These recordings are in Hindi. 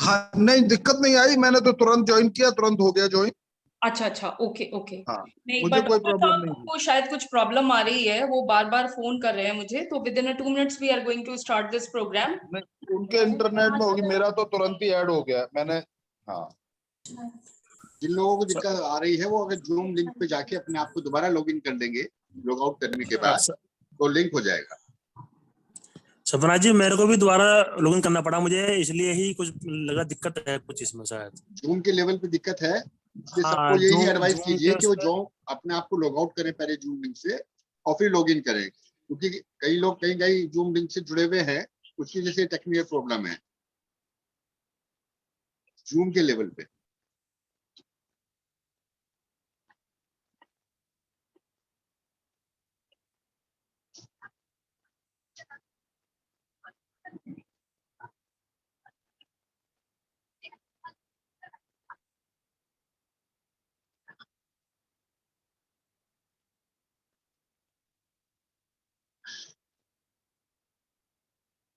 हाँ नहीं, दिक्कत नहीं आई, मैंने तो तुरंत ज्वाइन किया, तुरंत हो गया ज्वाइन। अच्छा अच्छा, ओके ओके। हाँ, नहीं, मुझे बट कोई डॉक्टर प्रॉब्लम नहीं साहब हुई। को शायद कुछ प्रॉब्लम आ रही है, वो बार बार फोन कर रहे हैं मुझे, तो within 2 minutes we are going to start this program. नहीं, उनके इंटरनेट में होगी, मेरा तो तुरंत ही ऐड हो गया मैंने। हाँ, जिन लोगों को दिक्कत आ रही है वो अगर जूम लिंक पे जाके अपने आप को दोबारा लॉग इन कर लेंगे, लॉग आउट करने के बाद तो लिंक हो जाएगा। सपना जी, मेरे को भी दोबारा लॉगिन करना पड़ा मुझे, इसलिए ही कुछ लगा दिक्कत है कुछ इसमें शायद। जूम के लेवल पे दिक्कत है, इसलिए हाँ, सबको यही जूम एडवाइस कीजिए के कि वो उसमें जो अपने आप को लॉग आउट करें पहले जूम लिंक से और फिर लॉग इन करें, क्योंकि कई लोग कहीं कहीं जूम लिंक से जुड़े हुए हैं, उसकी वजह से टेक्निकल प्रॉब्लम है जूम के लेवल पे।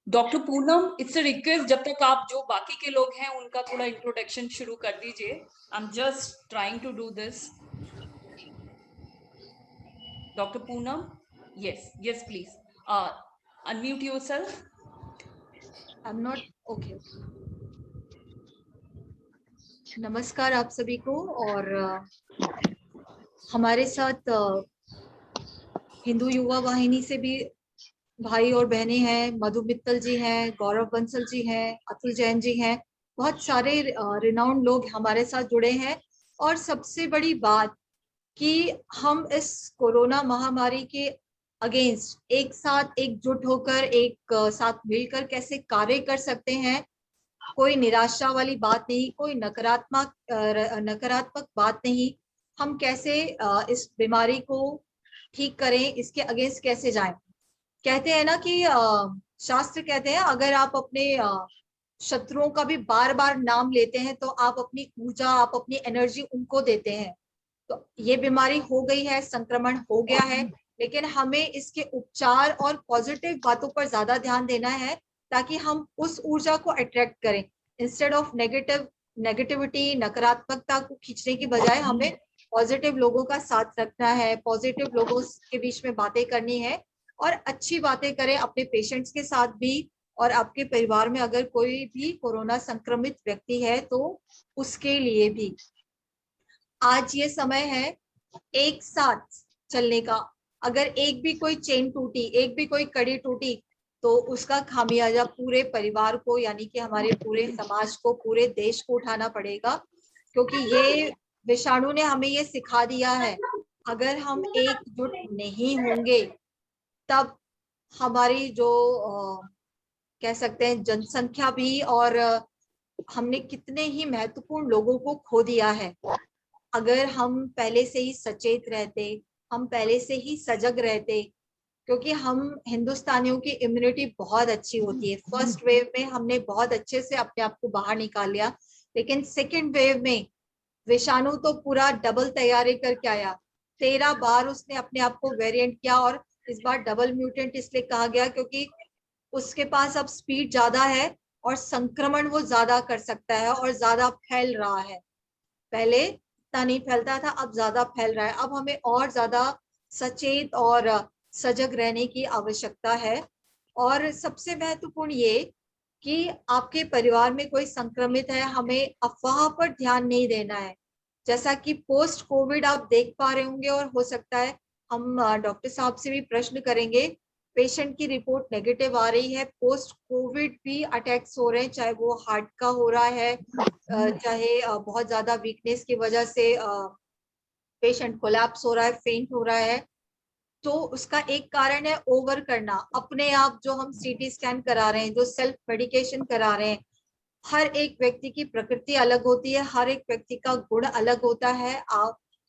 Doctor Poonam, it's a request, जब तक आप जो बाकी के लोग हैं उनका थोड़ा इंट्रोडक्शन शुरू कर दीजिए। I am just trying to do this. Doctor Poonam, yes yes please unmute yourself. I am not okay. नमस्कार आप सभी को। और हमारे साथ हिंदू युवा वाहिनी से भी भाई और बहनें हैं, मधु मित्तल जी हैं, गौरव बंसल जी हैं, अतुल जैन जी हैं, बहुत सारे रिनाउंड लोग हमारे साथ जुड़े हैं। और सबसे बड़ी बात कि हम इस कोरोना महामारी के अगेंस्ट एक साथ एकजुट होकर एक साथ मिलकर कैसे कार्य कर सकते हैं। कोई निराशा वाली बात नहीं, कोई नकारात्मक बात नहीं। हम कैसे इस बीमारी को ठीक करें, इसके अगेंस्ट कैसे जाएं। कहते हैं ना कि शास्त्र कहते हैं अगर आप अपने शत्रुओं का भी बार बार नाम लेते हैं तो आप अपनी ऊर्जा, आप अपनी एनर्जी उनको देते हैं। तो ये बीमारी हो गई है, संक्रमण हो गया है, लेकिन हमें इसके उपचार और पॉजिटिव बातों पर ज्यादा ध्यान देना है ताकि हम उस ऊर्जा को अट्रैक्ट करें। इंस्टेड ऑफ नेगेटिविटी, नकारात्मकता को खींचने की बजाय हमें पॉजिटिव लोगों का साथ रखना है, पॉजिटिव लोगों के बीच में बातें करनी है और अच्छी बातें करें अपने पेशेंट्स के साथ भी। और आपके परिवार में अगर कोई भी कोरोना संक्रमित व्यक्ति है तो उसके लिए भी आज ये समय है एक साथ चलने का। अगर एक भी कोई चेन टूटी, एक भी कोई कड़ी टूटी, तो उसका खामियाजा पूरे परिवार को, यानी कि हमारे पूरे समाज को, पूरे देश को उठाना पड़ेगा। क्योंकि ये विषाणु ने हमें ये सिखा दिया है, अगर हम एकजुट नहीं होंगे तब हमारी जो कह सकते हैं जनसंख्या भी, और हमने कितने ही महत्वपूर्ण लोगों को खो दिया है। अगर हम पहले से ही सचेत रहते, हम पहले से ही सजग रहते, क्योंकि हम हिंदुस्तानियों की इम्यूनिटी बहुत अच्छी होती है। फर्स्ट वेव में हमने बहुत अच्छे से अपने आप को बाहर निकाल लिया, लेकिन सेकेंड वेव में विषाणु तो पूरा डबल तैयारी करके आया। 13 बार उसने अपने आप को वेरिएंट किया, और इस बार डबल म्यूटेंट इसलिए कहा गया क्योंकि उसके पास अब स्पीड ज्यादा है और संक्रमण वो ज्यादा कर सकता है और ज्यादा फैल रहा है। पहले इतना नहीं फैलता था, अब ज्यादा फैल रहा है। अब हमें और ज्यादा सचेत और सजग रहने की आवश्यकता है। और सबसे महत्वपूर्ण ये कि आपके परिवार में कोई संक्रमित है, हमें अफवाह पर ध्यान नहीं देना है। जैसा कि पोस्ट कोविड आप देख पा रहे होंगे, और हो सकता है हम डॉक्टर साहब से भी प्रश्न करेंगे, पेशेंट की रिपोर्ट नेगेटिव आ रही है, पोस्ट कोविड भी अटैक्स हो रहे हैं, चाहे वो हार्ट का हो रहा है, चाहे बहुत ज्यादा वीकनेस की वजह से पेशेंट कोलैप्स हो रहा है, फेंट हो रहा है। तो उसका एक कारण है ओवर करना, अपने आप जो हम सीटी स्कैन करा रहे हैं, जो सेल्फ मेडिकेशन करा रहे हैं। हर एक व्यक्ति की प्रकृति अलग होती है, हर एक व्यक्ति का गुण अलग होता है।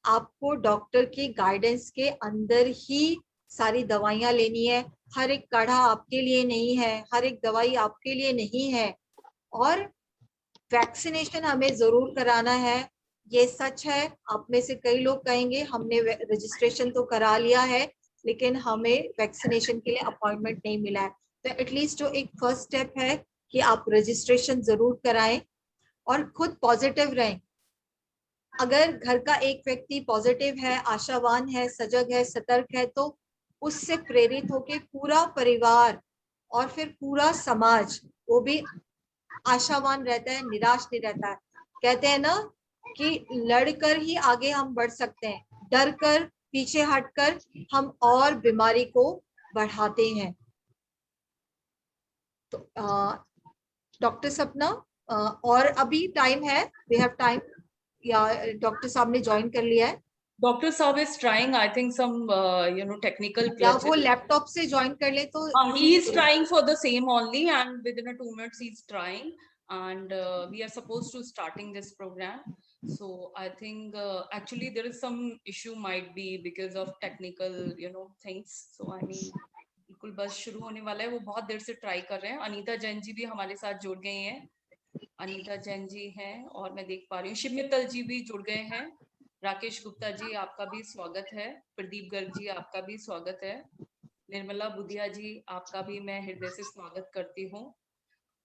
आपको डॉक्टर की गाइडेंस के अंदर ही सारी दवाइयां लेनी है। हर एक काढ़ा आपके लिए नहीं है, हर एक दवाई आपके लिए नहीं है। और वैक्सीनेशन हमें जरूर कराना है, ये सच है। आप में से कई लोग कहेंगे हमने रजिस्ट्रेशन तो करा लिया है, लेकिन हमें वैक्सीनेशन के लिए अपॉइंटमेंट नहीं मिला है। तो एटलीस्ट जो एक फर्स्ट स्टेप है कि आप रजिस्ट्रेशन जरूर कराएं। और खुद पॉजिटिव रहें। अगर घर का एक व्यक्ति पॉजिटिव है, आशावान है, सजग है, सतर्क है, तो उससे प्रेरित होके पूरा परिवार और फिर पूरा समाज वो भी आशावान रहता है, निराश नहीं रहता है। कहते हैं ना कि लड़कर ही आगे हम बढ़ सकते हैं, डर कर पीछे हटकर हम और बीमारी को बढ़ाते हैं। तो डॉक्टर सपना, और अभी टाइम है, वी हैव टाइम, या डॉक्टर साहब ने ज्वाइन कर लिया है? Dr. Saab is trying, I think, some technical या glitches. वो लैपटॉप से ज्वाइन कर ले तो He is trying for the same only, and within a 2 minutes he's trying, and we are supposed to starting this program. So I think actually there is some issue might be because of technical things. So I mean बिल्कुल बस शुरू होने वाला है, वो बहुत देर से ट्राई कर रहे हैं। अनीता जैन जी भी हमारे साथ जुड़ गए हैं, अनीता जैन जी हैं, और मैं देख पा रही हूँ शिव मित्तल जी भी जुड़ गए हैं। राकेश गुप्ता जी आपका भी स्वागत है, प्रदीप गर्ग जी आपका भी स्वागत है, निर्मला बुधिया जी आपका भी मैं हृदय से स्वागत करती हूँ।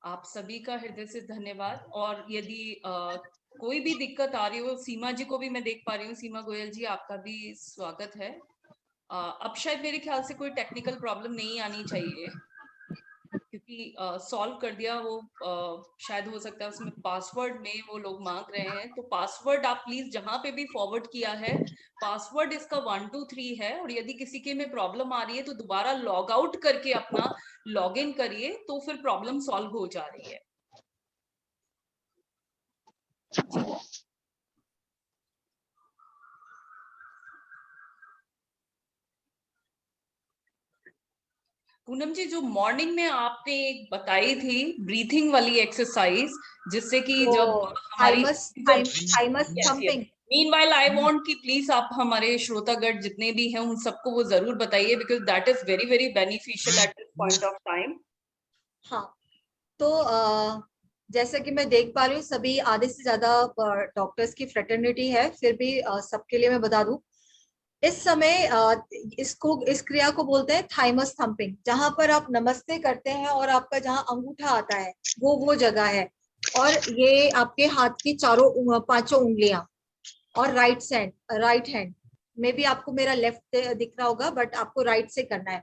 आप सभी का हृदय से धन्यवाद। और यदि कोई भी दिक्कत आ रही हो, सीमा जी को भी मैं देख पा रही हूँ, सीमा गोयल जी आपका भी स्वागत है। अब शायद मेरे ख्याल से कोई टेक्निकल प्रॉब्लम नहीं आनी चाहिए, क्योंकि सॉल्व कर दिया वो। शायद हो सकता है उसमें पासवर्ड में वो लोग मांग रहे हैं, तो पासवर्ड आप प्लीज जहां पे भी फॉरवर्ड किया है, पासवर्ड इसका 1 2 3 है, और यदि किसी के में प्रॉब्लम आ रही है तो दोबारा लॉग आउट करके अपना लॉग इन करिए, तो फिर प्रॉब्लम सॉल्व हो जा रही है। पूनम जी, जो मॉर्निंग में आपने एक बताई थी ब्रीथिंग वाली एक्सरसाइज, जिससे कि जब हमारी thymus thumping, meanwhile I want कि प्लीज आप हमारे श्रोतागण जितने भी हैं उन सबको वो जरूर बताइए, because that is very very beneficial at this point of time. हाँ, तो जैसा कि मैं देख पा रही हूँ सभी आधे से ज्यादा डॉक्टर्स की फ्रेटर्निटी है, फिर भी सबके लिए मैं बता दूं, इस समय इस क्रिया को बोलते हैं थाइमस थंपिंग, जहां पर आप नमस्ते करते हैं और आपका जहां अंगूठा आता है वो जगह है, और ये आपके हाथ की पांचों उंगलियां, और राइट हैंड में भी आपको मेरा लेफ्ट दिख रहा होगा, बट आपको राइट से करना है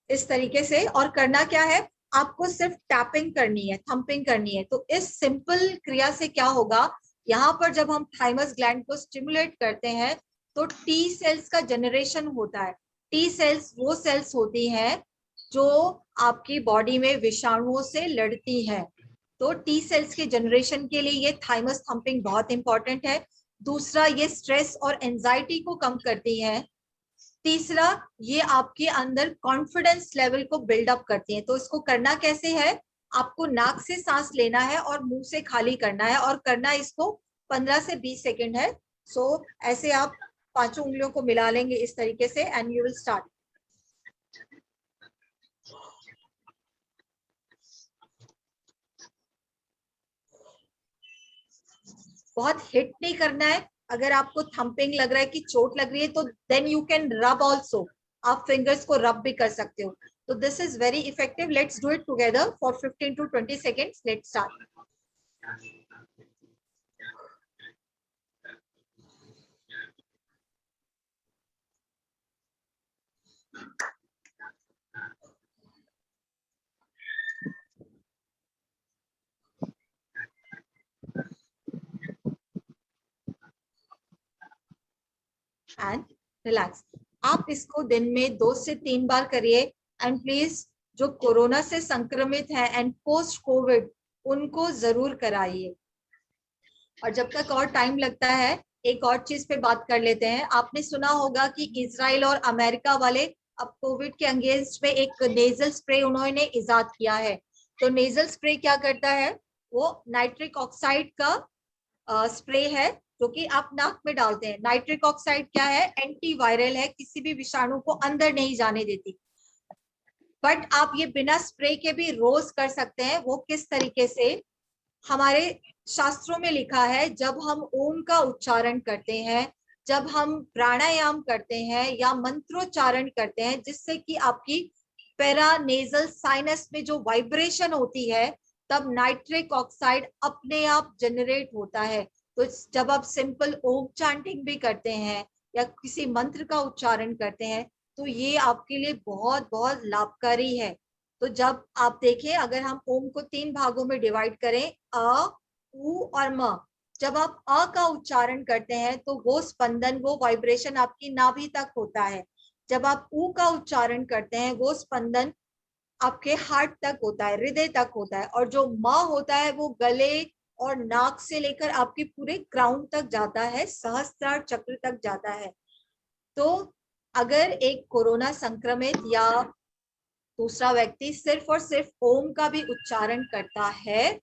इस तरीके से। और करना क्या है, आपको सिर्फ टैपिंग करनी है, थंपिंग करनी है। तो इस सिंपल क्रिया से क्या होगा, यहाँ पर जब हम थाइमस ग्लैंड को स्टिमुलेट करते हैं तो टी सेल्स का जनरेशन होता है। टी सेल्स वो सेल्स होती हैं जो आपकी बॉडी में विषाणुओं से लड़ती हैं, तो टी सेल्स के जनरेशन के लिए ये थाइमस थंपिंग बहुत इंपॉर्टेंट है। दूसरा, ये स्ट्रेस और एंजाइटी को कम करती है। तीसरा, ये आपके अंदर कॉन्फिडेंस लेवल को बिल्डअप करती है। तो इसको करना कैसे है, आपको नाक से सांस लेना है और मुंह से खाली करना है, और करना इसको 15 से 20 सेकंड है। सो ऐसे आप पांचों उंगलियों को मिला लेंगे इस तरीके से, एंड यू विल स्टार्ट। बहुत हिट नहीं करना है। अगर आपको थंपिंग लग रहा है कि चोट लग रही है, तो देन यू कैन रब ऑल्सो, आप फिंगर्स को रब भी कर सकते हो। तो this is very effective. Let's do it together for 15 to 20 seconds. Let's start. And relax. आप इसको दिन में 2 से 3 बार करिए, एंड प्लीज जो कोरोना से संक्रमित है एंड पोस्ट कोविड, उनको जरूर कराइए। और जब तक और टाइम लगता है, एक और चीज पे बात कर लेते हैं। आपने सुना होगा कि इजराइल और अमेरिका वाले अब कोविड के अगेंस्ट में एक नेजल स्प्रे उन्होंने इजाद किया है। तो नेजल स्प्रे क्या करता है, वो नाइट्रिक ऑक्साइड का स्प्रे है जो कि आप नाक में डालते हैं। नाइट्रिक ऑक्साइड क्या है, एंटीवायरल है, किसी भी विषाणु को अंदर नहीं जाने देती। बट आप ये बिना स्प्रे के भी रोज कर सकते हैं। वो किस तरीके से, हमारे शास्त्रों में लिखा है, जब हम ओम का उच्चारण करते हैं, जब हम प्राणायाम करते हैं या मंत्रोच्चारण करते हैं, जिससे कि आपकी पैरानेजल साइनस में जो वाइब्रेशन होती है तब नाइट्रिक ऑक्साइड अपने आप जनरेट होता है। तो जब आप सिंपल ओम चैंटिंग भी करते हैं या किसी मंत्र का उच्चारण करते हैं तो ये आपके लिए बहुत बहुत लाभकारी है। तो जब आप देखें, अगर हम ओम को 3 भागों में डिवाइड करें, अ, उ और म, जब आप अ का उच्चारण करते हैं तो वो स्पंदन, वो वाइब्रेशन आपकी नाभि तक होता है। जब आप उ का उच्चारण करते हैं वो स्पंदन आपके हार्ट तक होता है, हृदय तक होता है। और जो म होता है वो गले और नाक से लेकर आपके पूरे क्राउन तक जाता है, सहस्त्रार चक्र तक जाता है। तो अगर एक कोरोना संक्रमित या दूसरा व्यक्ति सिर्फ और सिर्फ ओम का भी उच्चारण करता है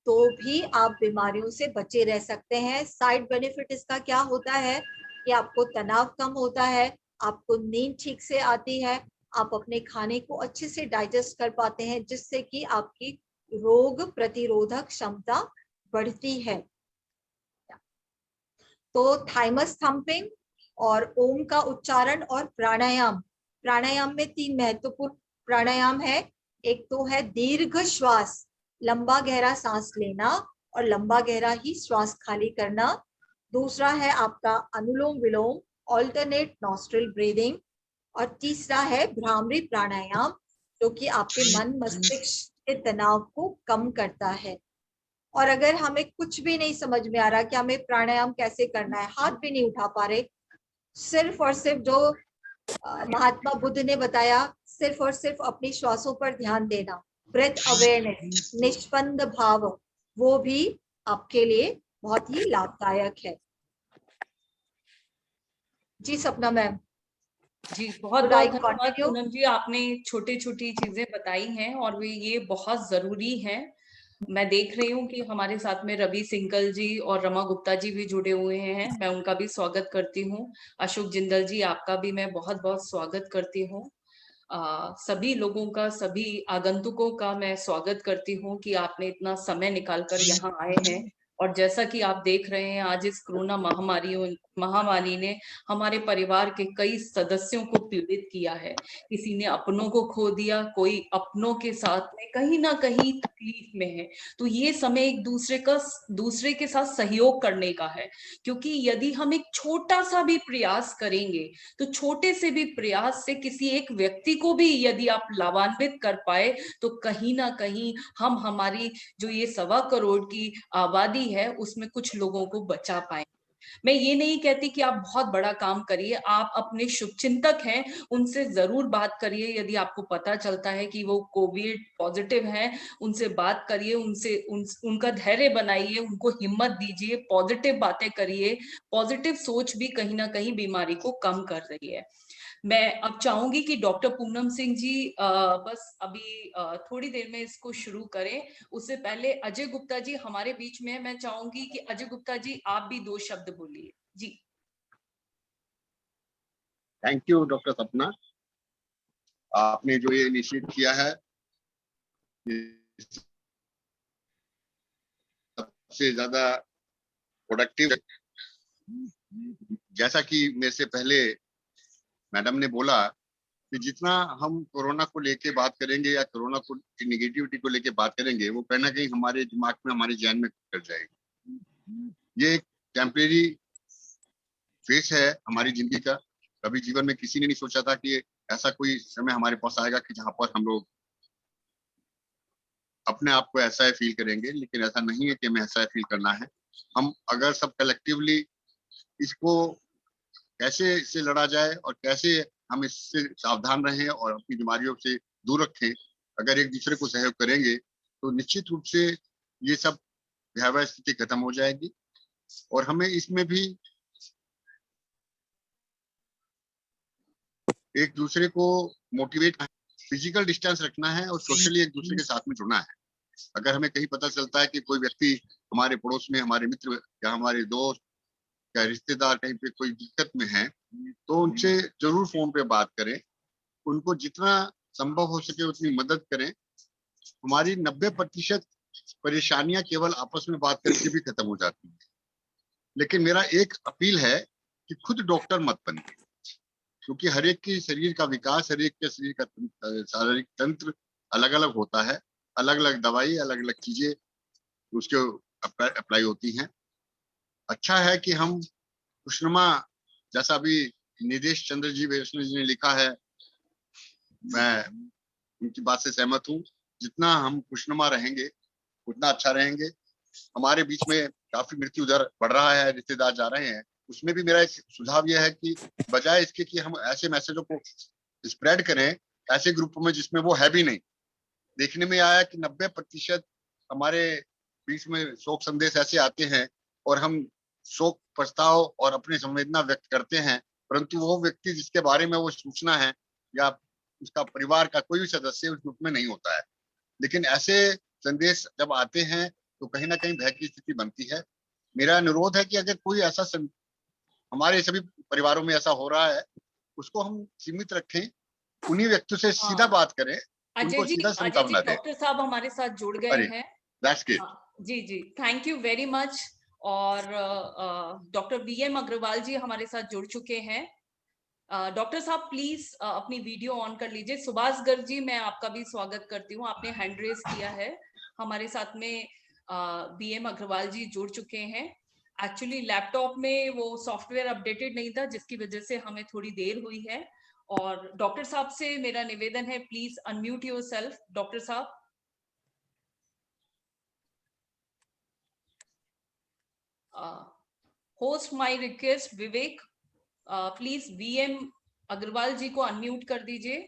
तो भी आप बीमारियों से बचे रह सकते हैं। साइड बेनिफिट इसका क्या होता है कि आपको तनाव कम होता है, आपको नींद ठीक से आती है, आप अपने खाने को अच्छे से डाइजेस्ट कर पाते हैं, जिससे कि आपकी रोग प्रतिरोधक क्षमता बढ़ती है। तो थाइमस थंपिंग और ओम का उच्चारण और प्राणायाम, प्राणायाम में 3 महत्वपूर्ण प्राणायाम है। एक तो है दीर्घ श्वास, लंबा गहरा सांस लेना और लंबा गहरा ही श्वास खाली करना। दूसरा है आपका अनुलोम विलोम, ऑल्टरनेट नॉस्ट्रिल ब्रीदिंग। और तीसरा है भ्रामरी प्राणायाम, जो कि आपके मन मस्तिष्क के तनाव को कम करता है। और अगर हमें कुछ भी नहीं समझ में आ रहा कि हमें प्राणायाम कैसे करना है, हाथ भी नहीं उठा पा रहे, सिर्फ और सिर्फ जो महात्मा बुद्ध ने बताया, सिर्फ और सिर्फ अपनी श्वासों पर ध्यान देना, ब्रेथ अवेयरनेस, निष्पन्द भाव, वो भी आपके लिए बहुत ही लाभदायक है। जी सपना मैम। जी बहुत Would बहुत I धन्यवाद continue? पूनम जी, आपने छोटी छोटी चीजें बताई हैं और वे ये बहुत जरूरी हैं। मैं देख रही हूँ कि हमारे साथ में रवि सिंकल जी और रमा गुप्ता जी भी जुड़े हुए हैं, मैं उनका भी स्वागत करती हूँ। अशोक जिंदल जी, आपका भी मैं बहुत बहुत स्वागत करती हूँ। सभी लोगों का, सभी आगंतुकों का मैं स्वागत करती हूँ कि आपने इतना समय निकालकर यहाँ आए हैं। और जैसा कि आप देख रहे हैं, आज इस कोरोना महामारी ने हमारे परिवार के कई सदस्यों को पीड़ित किया है। किसी ने अपनों को खो दिया, कोई अपनों के साथ में कहीं ना कहीं तकलीफ में है। तो ये समय एक दूसरे के साथ सहयोग करने का है, क्योंकि यदि हम एक छोटा सा भी प्रयास करेंगे तो छोटे से भी प्रयास से किसी एक व्यक्ति को भी यदि आप लाभान्वित कर पाए तो कहीं ना कहीं हम हमारी जो ये 1.25 करोड़ की आबादी है उसमें कुछ लोगों को बचा पाए। मैं ये नहीं कहती कि आप बहुत बड़ा काम करिए, आप अपने शुभचिंतक हैं उनसे जरूर बात करिए। यदि आपको पता चलता है कि वो कोविड पॉजिटिव हैं, उनसे बात करिए, उनका धैर्य बनाइए, उनको हिम्मत दीजिए, पॉजिटिव बातें करिए। पॉजिटिव सोच भी कहीं ना कहीं बीमारी को कम कर रही है। मैं अब चाहूंगी कि डॉक्टर पूनम सिंह जी बस अभी थोड़ी देर में इसको शुरू करें। उससे पहले अजय गुप्ता जी हमारे बीच में है, मैं चाहूंगी कि अजय गुप्ता जी आप भी 2 शब्द बोलिए जी। थैंक यू डॉक्टर सपना, आपने जो ये इनिशिएट किया है सबसे ज्यादा प्रोडक्टिव। जैसा कि मेरे से पहले मैडम ने बोला कि जितना हम कोरोना को लेके बात करेंगे या कोरोना को की निगेटिविटी को लेके बात करेंगे, वो कहीं ना कहीं हमारे दिमाग में, हमारे जहन में कर जाएगी। ये एक टेम्परेरी फेस है हमारी जिंदगी का। कभी जीवन में किसी ने नहीं सोचा था कि ऐसा कोई समय हमारे पास आएगा कि जहां पर हम लोग अपने आप को ऐसा फील करेंगे, लेकिन ऐसा नहीं है कि हमें ऐसा फील करना है। हम अगर सब कलेक्टिवली इसको कैसे इससे लड़ा जाए और कैसे हम इससे सावधान रहें और अपनी बीमारियों से दूर रखें, अगर एक दूसरे को सहयोग करेंगे तो निश्चित रूप से ये सब भयावह स्थिति खत्म हो जाएगी। और हमें इसमें भी एक दूसरे को मोटिवेट, फिजिकल डिस्टेंस रखना है और सोशली एक दूसरे के साथ में जुड़ना है। अगर हमें कहीं पता चलता है कि कोई व्यक्ति हमारे पड़ोस में, हमारे मित्र या हमारे दोस्त या रिश्तेदार कहीं पे कोई दिक्कत में है, तो उनसे जरूर फोन पे बात करें, उनको जितना संभव हो सके उतनी मदद करें। हमारी 90% परेशानियां केवल आपस में बात करके भी खत्म हो जाती है। लेकिन मेरा एक अपील है कि खुद डॉक्टर मत बनिए, क्योंकि हर एक की शरीर का विकास, हर एक के शरीर का शारीरिक तंत्र अलग अलग होता है। अलग अलग दवाई, अलग अलग चीजें उसके अप्लाई होती हैं। अच्छा है कि हम खुशनुमा, जैसा अभी निदेश चंद्र जी वैष्णव जी ने लिखा है, मैं उनकी बात से सहमत हूँ। जितना हम खुशनुमा रहेंगे उतना अच्छा रहेंगे। हमारे बीच में काफी मृत्यु दर बढ़ रहा है, रिश्तेदार जा रहे हैं, उसमें भी मेरा एक सुझाव यह है कि बजाय इसके कि हम ऐसे मैसेजों को स्प्रेड करें ऐसे ग्रुपों में जिसमें वो है भी नहीं। देखने में आया कि 90% हमारे बीच में शोक संदेश ऐसे आते हैं और हम शोक प्रस्ताव और अपनी संवेदना व्यक्त करते हैं, परंतु वो व्यक्ति जिसके बारे में वो सूचना है या उसका परिवार का कोई भी सदस्य उस ग्रुप में नहीं होता है। लेकिन ऐसे संदेश जब आते हैं तो कहीं ना कहीं भय की स्थिति बनती है। मेरा अनुरोध है कि अगर कोई ऐसा हमारे सभी परिवारों में ऐसा हो रहा है, उसको हम सीमित रखें, उन्हीं व्यक्तियों से सीधा बात करें, उनको सीधा संभावना दें। डॉक्टर साहब हमारे साथ जुड़ गए अरे, हैं। that's good. जी जी, थैंक यू वेरी मच। और डॉक्टर वीएम अग्रवाल जी हमारे साथ जुड़ चुके हैं। डॉक्टर साहब प्लीज अपनी वीडियो ऑन कर लीजिए। सुभाष गर्ग जी, मैं आपका भी स्वागत करती हूँ, आपने हैंड रेज किया है। हमारे साथ में वीएम अग्रवाल जी जुड़ चुके हैं। एक्चुअली लैपटॉप में वो सॉफ्टवेयर अपडेटेड नहीं था, जिसकी वजह से हमें थोड़ी देर हुई है। और डॉक्टर साहब से मेरा निवेदन है, प्लीज अनम्यूट योरसेल्फ। डॉक्टर साहब, host my request Vivek, please VM Agarwal ji को अनम्यूट कर दीजिए।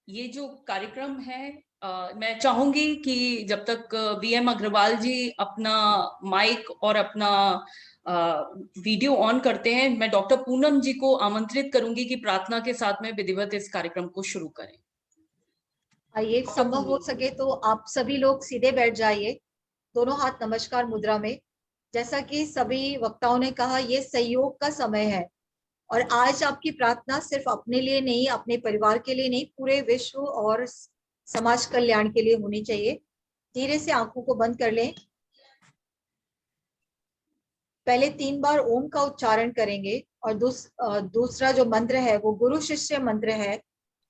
ये जो कार्यक्रम है, मैं चाहूंगी कि जब तक वीएम अग्रवाल जी अपना माइक और अपना वीडियो ऑन करते हैं, मैं डॉक्टर पूनम जी को आमंत्रित करूंगी कि प्रार्थना के साथ में विधिवत इस कार्यक्रम को शुरू करें। आइए, संभव हो सके तो आप सभी लोग सीधे बैठ जाइए, दोनों हाथ नमस्कार मुद्रा में। जैसा कि सभी वक्ताओं ने कहा, ये सहयोग का समय है और आज आपकी प्रार्थना सिर्फ अपने लिए नहीं, अपने परिवार के लिए नहीं, पूरे विश्व और समाज कल्याण के लिए होनी चाहिए। धीरे से आंखों को बंद कर लें। पहले 3 बार ओम का उच्चारण करेंगे और दूसरा जो मंत्र है वो गुरु शिष्य मंत्र है,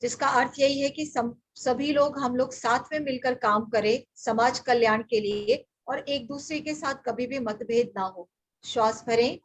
जिसका अर्थ यही है कि सभी लोग, हम लोग साथ में मिलकर काम करें समाज कल्याण के लिए और एक दूसरे के साथ कभी भी मतभेद ना हो। श्वास भरें।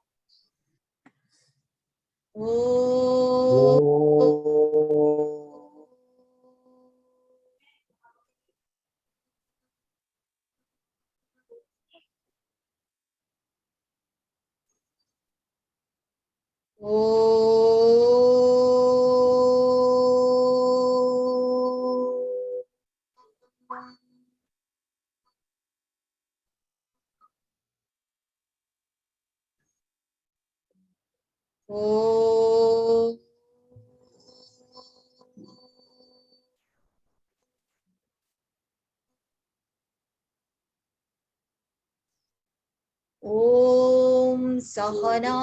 ओम सहना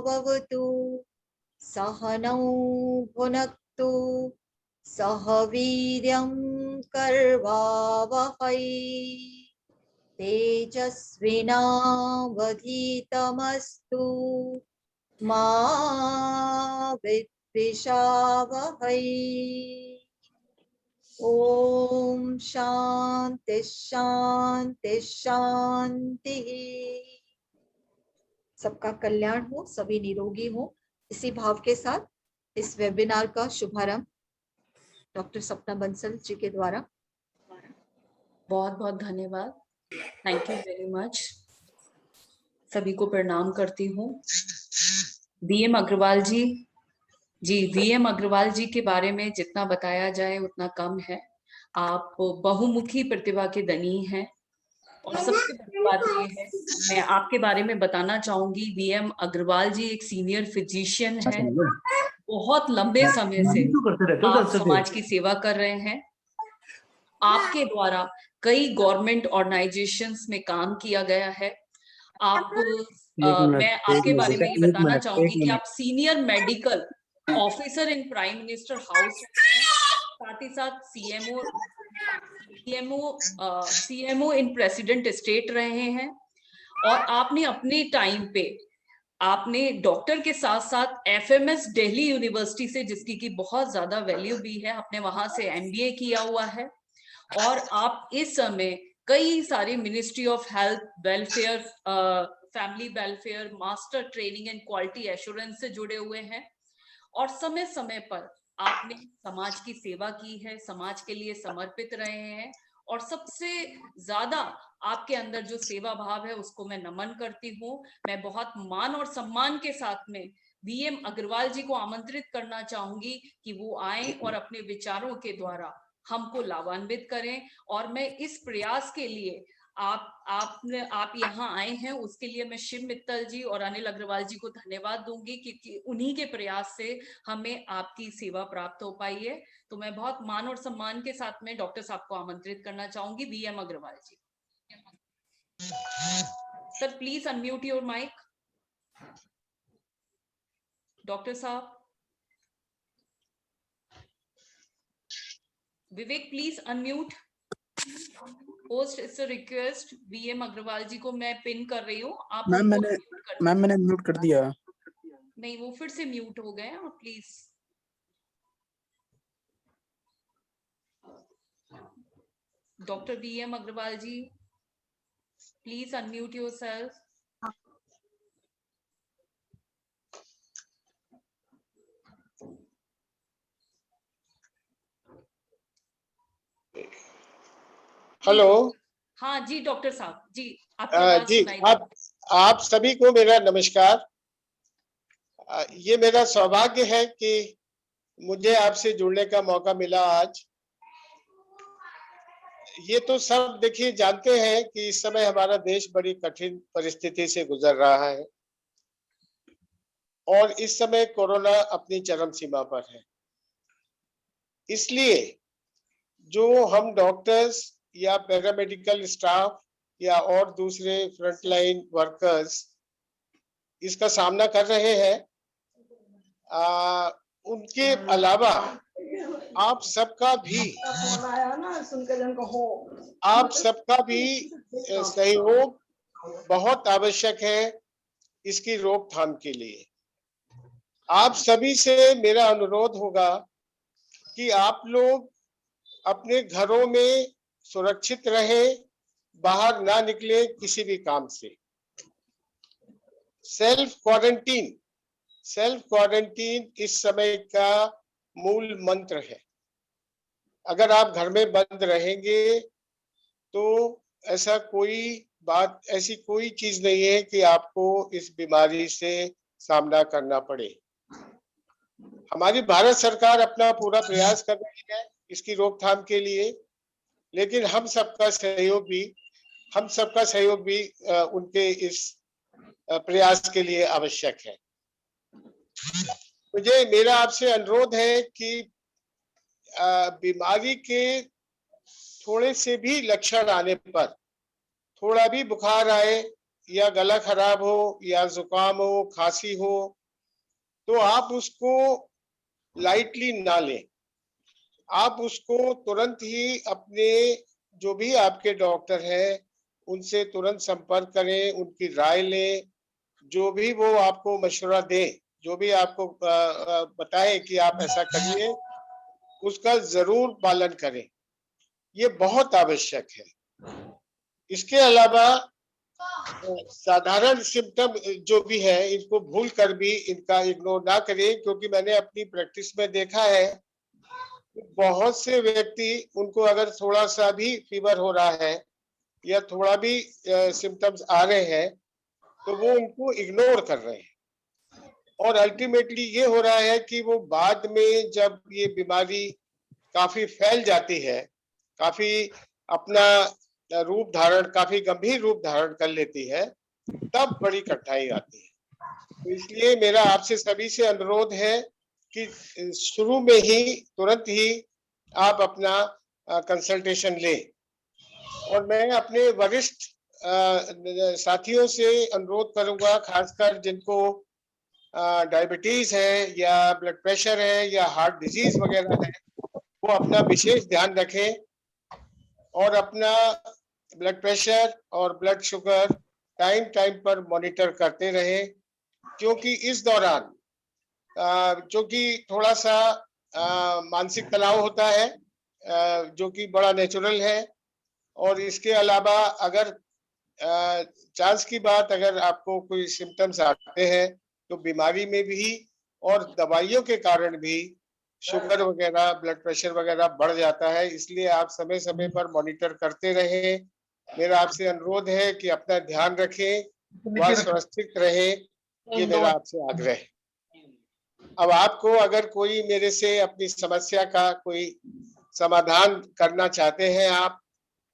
भवतु सहनौ भुनक्तु सह वीर्यं कर्वावहै तेजस्विनावधीतमस्तु मा विद्विषावहै। ओम शांति शांति शांति। सबका कल्याण हो, सभी निरोगी हो। इसी भाव के साथ इस वेबिनार का शुभारंभ डॉक्टर सपना बंसल जी के द्वारा। बहुत बहुत धन्यवाद, थैंक यू वेरी मच। सभी को प्रणाम करती हूँ। वीएम अग्रवाल जी, वीएम अग्रवाल जी के बारे में जितना बताया जाए उतना कम है। आप बहुमुखी प्रतिभा के धनी हैं और सबसे बड़ी बात ये है, मैं आपके बारे में बताना चाहूंगी, वीएम अग्रवाल जी एक सीनियर फिजिशियन है, बहुत लंबे समय से आप समाज की सेवा कर रहे हैं। आपके द्वारा कई गवर्नमेंट ऑर्गेनाइजेशंस में काम किया गया है। आप मैं आपके बारे में ये बताना चाहूंगी कि आप senior medical officer in prime minister house हैं, साथ ही साथ सीएमओ इन प्रेसिडेंट स्टेट रहे हैं। और आपने अपने टाइम पे आपने डॉक्टर के साथ साथ FMS दिल्ली यूनिवर्सिटी से, जिसकी की बहुत ज्यादा वैल्यू भी है, आपने वहां से MBA किया हुआ है, और आप इस समय कई सारी ministry of health, welfare, family welfare, master training and quality assurance से जुड़े हुए हैं, और समय समय पर आपने समाज की सेवा की है, समाज के लिए समर्पित रहे हैं, और सबसे ज्यादा आपके अंदर जो सेवा भाव है उसको मैं नमन करती हूँ। मैं बहुत मान और सम्मान के साथ में VM अग्रवाल जी को आमंत्रित करना चाहूंगी कि वो आए और अपने विचारों के द्वारा हमको लाभान्वित करें, और मैं इस प्रयास के लिए आप यहाँ आए हैं उसके लिए मैं शिव मित्तल जी और अनिल अग्रवाल जी को धन्यवाद दूंगी, क्योंकि उन्हीं के प्रयास से हमें आपकी सेवा प्राप्त हो पाई है। तो मैं बहुत मान और सम्मान के साथ में डॉक्टर साहब को आमंत्रित करना चाहूंगी। VM Agarwal ji, sir please unmute your mic. Doctor साहब, Vivek please unmute. Post it's a request. VM Agarwal ji को मैं पिन कर रही हूँ, आप मैम उनको मैंने unmute कर दीजिए। मैम मैंने म्यूट कर दिया। नहीं, वो फिर से म्यूट हो गए, आप please. Doctor VM Agarwal ji, please unmute yourself. Hello. हाँ जी डॉक्टर साहब जी, आपकी आवाज जी, सुनाई दे। आप सभी को मेरा नमस्कार। ये मेरा सौभाग्य है कि मुझे आपसे जुड़ने का मौका मिला आज। ये तो सब देखिए जानते हैं कि इस समय हमारा देश बड़ी कठिन परिस्थिति से गुजर रहा है, और इस समय कोरोना अपनी चरम सीमा पर है। इसलिए जो हम डॉक्टर्स या पैरामेडिकल स्टाफ या और दूसरे फ्रंटलाइन वर्कर्स इसका सामना कर रहे हैं, उनके अलावा आप सबका भी सहयोग बहुत आवश्यक है इसकी रोकथाम के लिए। आप सभी से मेरा अनुरोध होगा कि आप लोग अपने घरों में सुरक्षित रहें, बाहर ना निकले किसी भी काम से। सेल्फ क्वारंटीन इस समय का मूल मंत्र है। अगर आप घर में बंद रहेंगे तो ऐसी कोई चीज नहीं है कि आपको इस बीमारी से सामना करना पड़े। हमारी भारत सरकार अपना पूरा प्रयास कर रही है इसकी रोकथाम के लिए, लेकिन हम सबका सहयोग भी उनके इस प्रयास के लिए आवश्यक है। मेरा आपसे अनुरोध है कि बीमारी के थोड़े से भी लक्षण आने पर, थोड़ा भी बुखार आए या गला खराब हो या जुकाम हो, खांसी हो, तो आप उसको लाइटली ना लें। आप उसको तुरंत ही अपने जो भी आपके डॉक्टर हैं उनसे तुरंत संपर्क करें, उनकी राय लें, जो भी वो आपको मशवरा दें, जो भी आपको बताएं कि आप ऐसा करिए, उसका जरूर पालन करें। ये बहुत आवश्यक है। इसके अलावा साधारण सिम्टम जो भी है इनको भूल कर भी इनका इग्नोर ना करें, क्योंकि मैंने अपनी प्रैक्टिस में देखा है बहुत से व्यक्ति, उनको अगर थोड़ा सा भी फीवर हो रहा है या थोड़ा भी सिम्टम्स आ रहे हैं तो वो उनको इग्नोर कर रहे हैं, और अल्टीमेटली ये हो रहा है कि वो बाद में जब ये बीमारी काफी फैल जाती है, काफी अपना काफी गंभीर रूप धारण कर लेती है, तब बड़ी कठिनाई आती है। तो इसलिए मेरा आपसे सभी से अनुरोध है कि शुरू में ही तुरंत ही आप अपना कंसल्टेशन लें। और मैं अपने वरिष्ठ साथियों से अनुरोध करूंगा, खासकर जिनको डायबिटीज है या ब्लड प्रेशर है या हार्ट डिजीज वगैरह है, वो अपना विशेष ध्यान रखें और अपना ब्लड प्रेशर और ब्लड शुगर टाइम पर मॉनिटर करते रहें, क्योंकि इस दौरान जो कि थोड़ा सा मानसिक तनाव होता है, जो कि बड़ा नेचुरल है। और इसके अलावा अगर चांस की बात, अगर आपको कोई सिम्टम्स आते हैं तो बीमारी में भी और दवाइयों के कारण भी शुगर वगैरह, ब्लड प्रेशर वगैरह बढ़ जाता है। इसलिए आप समय समय पर मॉनिटर करते रहें। मेरा आपसे अनुरोध है कि अपना ध्यान रखें व सुरक्षित रहें, ये मेरा आपसे आग्रह है। अब आपको अगर कोई मेरे से अपनी समस्या का कोई समाधान करना चाहते हैं, आप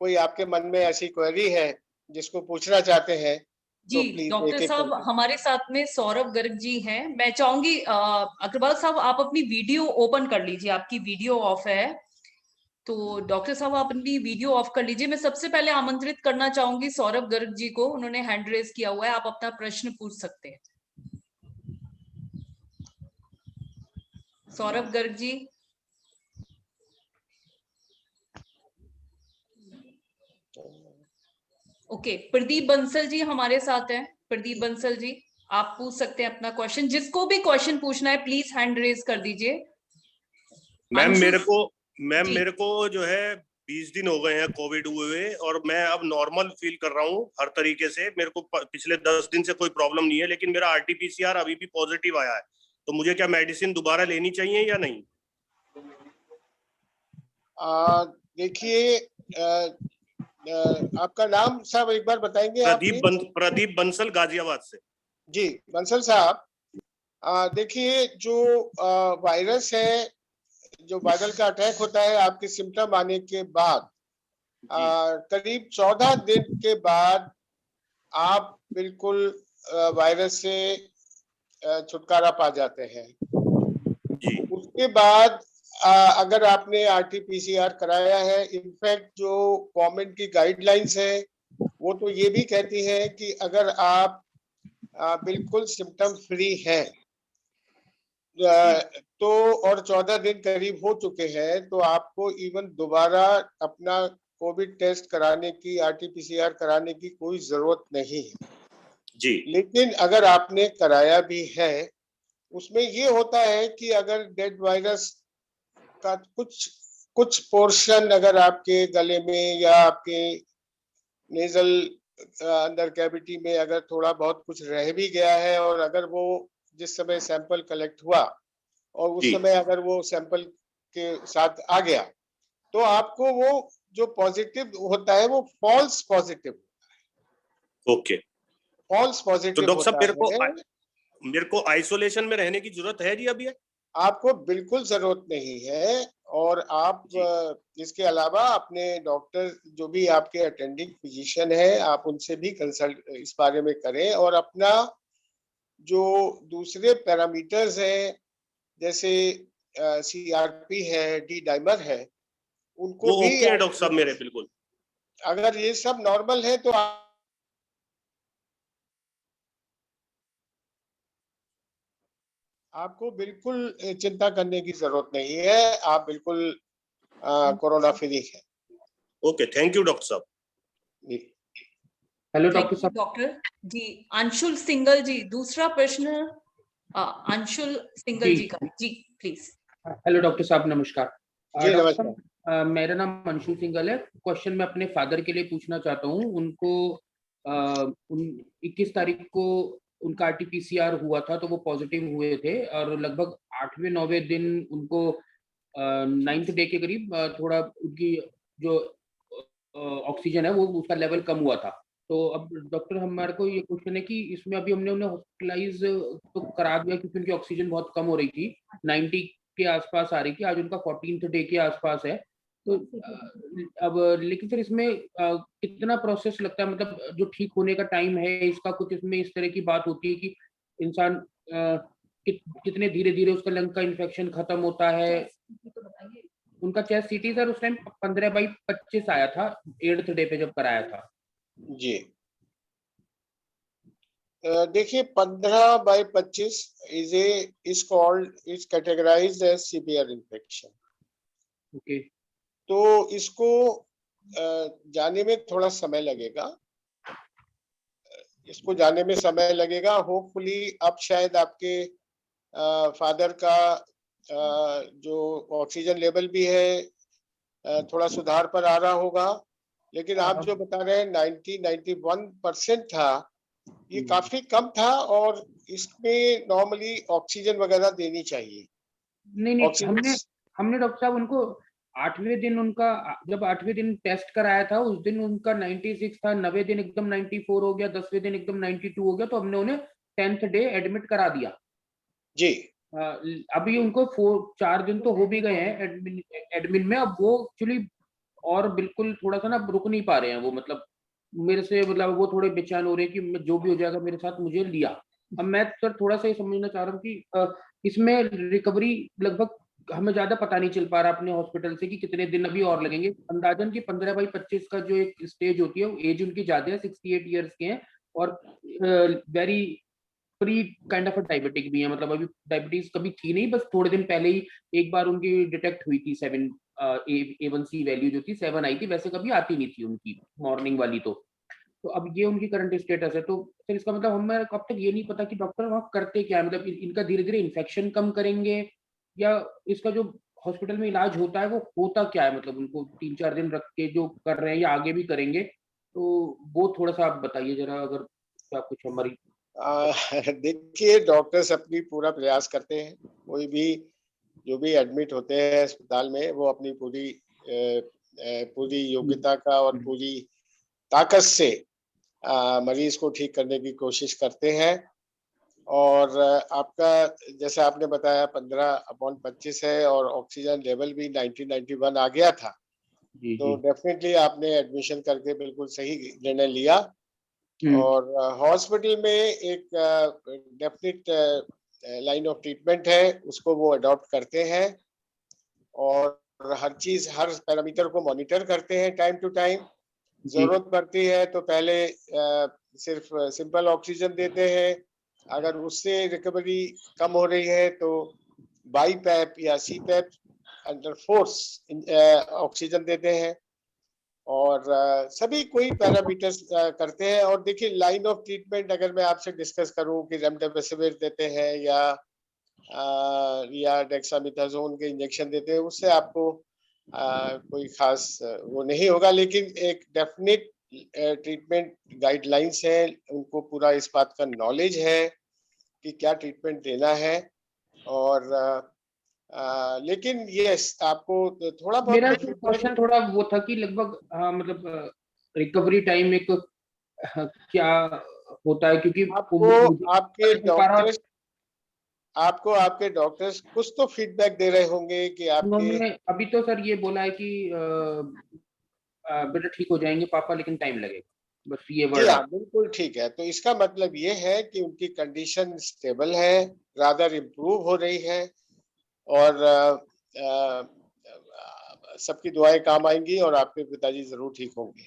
कोई आपके मन में ऐसी क्वेरी है जिसको पूछना चाहते हैं, तो जी प्लीज डॉक्टर एक-एक साहब, करके। हमारे साथ में सौरभ गर्ग जी हैं। मैं चाहूंगी अग्रवाल साहब आप अपनी वीडियो ओपन कर लीजिए, आपकी वीडियो ऑफ है। तो डॉक्टर साहब आप अपनी वीडियो ऑफ कर लीजिए। मैं सबसे पहले आमंत्रित करना चाहूंगी सौरभ गर्ग जी को, उन्होंने हैंड रेज किया हुआ है, आप अपना प्रश्न पूछ सकते हैं। सौरभ गर्ग जी। ओके, प्रदीप बंसल जी हमारे साथ हैं। प्रदीप बंसल जी, आप पूछ सकते हैं अपना क्वेश्चन। जिसको भी क्वेश्चन पूछना है प्लीज हैंड रेज कर दीजिए। मैम जी। मेरे को जो है 20 दिन हो गए हैं कोविड हुए, और मैं अब नॉर्मल फील कर रहा हूँ हर तरीके से। मेरे को पिछले 10 दिन से कोई प्रॉब्लम नहीं है, लेकिन मेरा आरटीपीसीआर अभी भी पॉजिटिव आया है। तो मुझे क्या मेडिसिन दोबारा लेनी चाहिए या नहीं? देखिए, आपका नाम साहब एक बार बताएंगे आप प्लीज? प्रदीप बंसल, गाजियाबाद से। जी बंसल साहब, देखिए जो वायरस है, जो वायरल का अटैक होता है आपके सिम्टम आने के बाद, करीब 14 दिन के बाद आप बिल्कुल वायरस से छुटकारा पा जाते हैं। जी। उसके बाद अगर आपने आरटीपीसीआर कराया है, इनफैक्ट जो गवर्नमेंट की गाइडलाइंस है वो तो ये भी कहती है कि अगर आप बिल्कुल सिम्टम फ्री हैं, तो और 14 दिन करीब हो चुके हैं, तो आपको इवन दोबारा अपना कोविड टेस्ट कराने की, आरटीपीसीआर कराने की कोई जरूरत नहीं है। जी। लेकिन अगर आपने कराया भी है, उसमें ये होता है कि अगर डेड वायरस का कुछ पोर्शन अगर आपके गले में या आपके नेजल अंदर कैविटी में अगर थोड़ा बहुत कुछ रह भी गया है, और अगर वो जिस समय सैंपल कलेक्ट हुआ और उस जी। समय अगर वो सैंपल के साथ आ गया, तो आपको वो जो पॉजिटिव होता है वो फॉल्स पॉजिटिव, ओके। फॉल्स तो पॉजिटिव डॉक्टर साहब होता है। मेरे को आइसोलेशन में रहने की जरूरत है जी अभी? आपको बिल्कुल जरूरत नहीं है। और आप इसके अलावा अपने डॉक्टर, जो भी आपके अटेंडिंग फिजिशियन है, आप उनसे भी कंसल्ट इस बारे में करें। और अपना जो दूसरे पैरामीटर्स हैं, जैसे सीआरपी है, डी डाइमर है, उनको वो भी ओके है डॉक्टर साहब मेरे, बिल्कुल। अगर ये सब नॉर्मल है तो आपको बिल्कुल चिंता करने की जरूरत नहीं है। आप बिल्कुल कोरोना फ्री है। ओके, थैंक यू डॉक्टर साहब। हेलो थैंक डॉक्टर यू साहब। डॉक्टर जी। अंशुल सिंगल जी, दूसरा प्रश्न अंशुल सिंगल जी का। जी प्लीज। हेलो डॉक्टर साहब, नमस्कार। जी डॉक्टर नमस्कार। साहब, मेरा नाम अंशुल सिंगल है। क्वेश्चन मैं अपने फादर के लिए पूछना चाहता हूँ। उनको 21 तारीख को उनका आरटीपीसीआर हुआ था, तो वो पॉजिटिव हुए थे, और लगभग 8वें-9वें दिन उनको 9th डे के करीब थोड़ा उनकी जो ऑक्सीजन है वो उसका लेवल कम हुआ था। तो अब डॉक्टर, हमारे को ये क्वेश्चन है कि इसमें अभी हमने उन्हें हॉस्पिटलाइज तो करा दिया क्योंकि उनकी ऑक्सीजन बहुत कम हो रही थी, 90 के आसपास आ रही थी। आज उनका 14th डे के आसपास है। तो अब लेकिन फिर इसमें कितना प्रोसेस लगता है, मतलब जो ठीक होने का टाइम है इसका, कुछ इसमें इस तरह की बात होती है कि इंसान कितने धीरे धीरे उसका लंग का इन्फेक्शन खत्म होता है। उनका चेस्ट सीटी सर उस टाइम 15/25 आया था, 8th डे पे जब कराया था। जी देखिए, 15/25 is categorized as severe infection. Okay. तो इसको जाने में थोड़ा समय लगेगा। इसको जाने में समय लगेगा। होपफुली अब शायद आपके फादर का जो ऑक्सीजन लेवल भी है थोड़ा सुधार पर आ रहा होगा, लेकिन आप जो बता रहे हैं 91% था, ये काफी कम था और इसमें नॉर्मली ऑक्सीजन वगैरह देनी चाहिए। नहीं ऑक्सीजन हमने डॉक्टर साहब उनको 8वें दिन उनका, जब 8वें दिन टेस्ट कराया था उस दिन उनका 96 था, 9वें दिन एकदम 94 हो गया, 10वें दिन एकदम 92 हो गया, तो हमने उन्हें 10th डे एडमिट करा दिया जी। अभी उनको 4 दिन तो हो भी गए हैं एडमिन में। अब वो एक्चुअली और बिल्कुल थोड़ा सा ना रुक नहीं पा रहे हैं वो, मतलब मेरे से, मतलब वो थोड़े बेचैन हो रहे हैं कि जो भी हो जाएगा मेरे साथ मुझे लिया। अब मैं सर थोड़ा सा ये समझना चाह रहा हूँ कि इसमें रिकवरी लगभग हमें ज्यादा पता नहीं चल पा रहा अपने हॉस्पिटल से कि कितने दिन अभी और लगेंगे। अंदाजन की 15/25 का जो एक स्टेज होती है, एज उनकी ज्यादा है, 68 ईयर्स के हैं और very pre kind of diabetic भी है, मतलब अभी डायबिटीज कभी थी नहीं, बस थोड़े दिन पहले ही एक बार उनकी डिटेक्ट हुई थी 7 A1C वैल्यू जो थी 7 आई थी, वैसे कभी आती नहीं थी उनकी मॉर्निंग वाली। तो अब ये उनकी करंट स्टेटस है। तो सर इसका मतलब हमें अब तक ये नहीं पता कि डॉक्टर वहाँ करते क्या है, मतलब इनका धीरे धीरे इन्फेक्शन कम करेंगे या इसका जो हॉस्पिटल में इलाज होता है वो होता क्या है, मतलब उनको 3-4 दिन रख के जो कर रहे हैं या आगे भी करेंगे, तो वो थोड़ा सा आप बताइए जरा, अगर क्या कुछ हमारी। देखिए, डॉक्टर्स अपनी पूरा प्रयास करते हैं। कोई भी जो भी एडमिट होते हैं अस्पताल में, वो अपनी पूरी योग्यता का और पूरी ताकत से मरीज को ठीक करने की कोशिश करते हैं। और आपका जैसे आपने बताया 15/25 है और ऑक्सीजन लेवल भी 90-91 आ गया था, तो डेफिनेटली आपने एडमिशन करके बिल्कुल सही निर्णय लिया। और हॉस्पिटल में एक डेफिनेट लाइन ऑफ ट्रीटमेंट है, उसको वो अडॉप्ट करते हैं और हर चीज, हर पैरामीटर को मॉनिटर करते हैं टाइम टू टाइम। जरूरत पड़ती है तो पहले सिर्फ सिंपल ऑक्सीजन देते हैं, अगर उससे रिकवरी कम हो रही है तो बाईपैप या सीपैप अंडर फोर्स ऑक्सीजन देते हैं और सभी कोई पैरामीटर्स करते हैं। और देखिए, लाइन ऑफ ट्रीटमेंट अगर मैं आपसे डिस्कस करूं कि रेमडेसिविर देते हैं या डेक्सामेथासोन के इंजेक्शन देते हैं, उससे आपको कोई खास वो नहीं होगा, लेकिन एक डेफिनेट ट्रीटमेंट गाइडलाइंस है, उनको पूरा इस बात का नॉलेज है कि क्या ट्रीटमेंट देना है। और लेकिन यस, आपको थोड़ा बहुत मेरा क्वेश्चन थोड़ा वो था कि लगभग मतलब रिकवरी टाइम एक क्या होता है, क्योंकि आपके डॉक्टर्स कुछ तो फीडबैक दे रहे होंगे कि उन्होंने अभी तो सर ये बोला है कि बेटा ठीक हो जाएंगे पापा, लेकिन टाइम लगेगा, बस ये वर्ड। हाँ, बिल्कुल ठीक है। तो इसका मतलब ये है कि उनकी कंडीशन स्टेबल है, रादर इम्प्रूव हो रही है और सबकी दुआएं काम आएंगी और आपके पिताजी जरूर ठीक होंगे।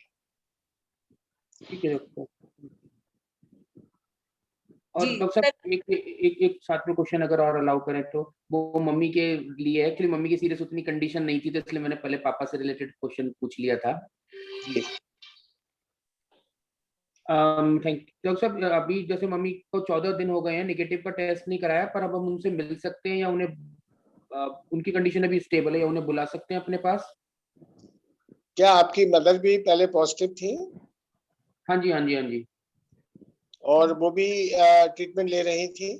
ठीक है डॉक्टर। और डॉक्टर साहब एक साथ में क्वेश्चन अगर और अलाउ करें तो, वो मम्मी के लिए, एक्चुअली मम्मी की सीरियस उतनी कंडीशन नहीं थी, तो इसलिए मैंने पहले पापा से रिलेटेड क्वेश्चन पूछ लिया था। थैंक यू डॉक्टर साहब। अभी जैसे मम्मी को 14 दिन हो गए हैं, नेगेटिव का टेस्ट नहीं कराया, पर अब हम उनसे मिल सकते हैं या उन्हें उनकी कंडीशन अभी स्टेबल है या उन्हें बुला सकते हैं अपने पास? क्या आपकी मदर भी पहले पॉजिटिव थी? हाँ जी, हाँ जी, हाँ जी। और वो भी ट्रीटमेंट ले रही थी?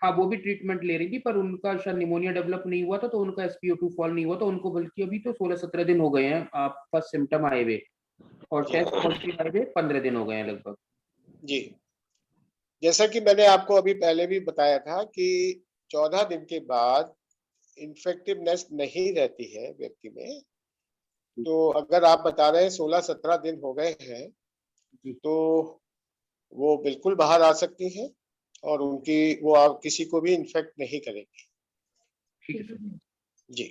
हाँ, वो भी ट्रीटमेंट ले रही थी, पर उनका शायद निमोनिया डेवलप नहीं हुआ था, तो उनका SpO2 फॉल नहीं हुआ था उनको, बल्कि अभी तो 16-17 दिन हो गए हैं फर्स्ट सिम्टम आए हुए और टेस्ट पॉजिटिव आए हुए 15 दिन हो गए हैं लगभग। जी, जैसा कि मैंने आपको अभी पहले भी बताया था कि 14 दिन के बाद इन्फेक्टिवनेस नहीं रहती है व्यक्ति में। तो अगर आप बता रहे हैं 16-17 दिन हो गए हैं, तो वो बिल्कुल बाहर आ सकती है और वो आप किसी को भी इन्फेक्ट नहीं करेंगे। ठीक है जी।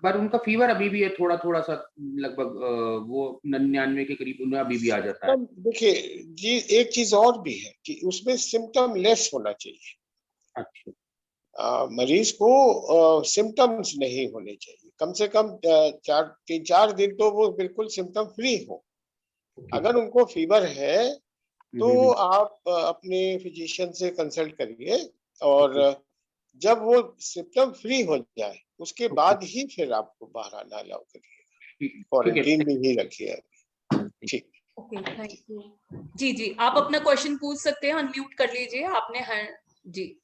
पर उनका फीवर अभी भी है थोड़ा थोड़ा सा, लगभग वो 99 के करीब उन्हें अभी भी आ जाता है। देखिए जी, एक चीज और भी है कि उसमें सिम्टम लेस होना चाहिए। अच्छा। मरीज को सिम्टम्स नहीं होने चाहिए, कम से कम 3-4 दिन तो वो बिल्कुल सिम्टम फ्री हो। अगर उनको फीवर है तो आप अपने फिजिशियन से कंसल्ट करिए और जब वो सिम्टम फ्री हो जाए उसके बाद ही फिर आपको बाहर आना अलाउ करिए, क्वारंटीन में ही रखिए। ठीक, ओके, थैंक यू। जी जी, आप अपना क्वेश्चन पूछ सकते हैं, अनम्यूट कर लीजिए आपने। जी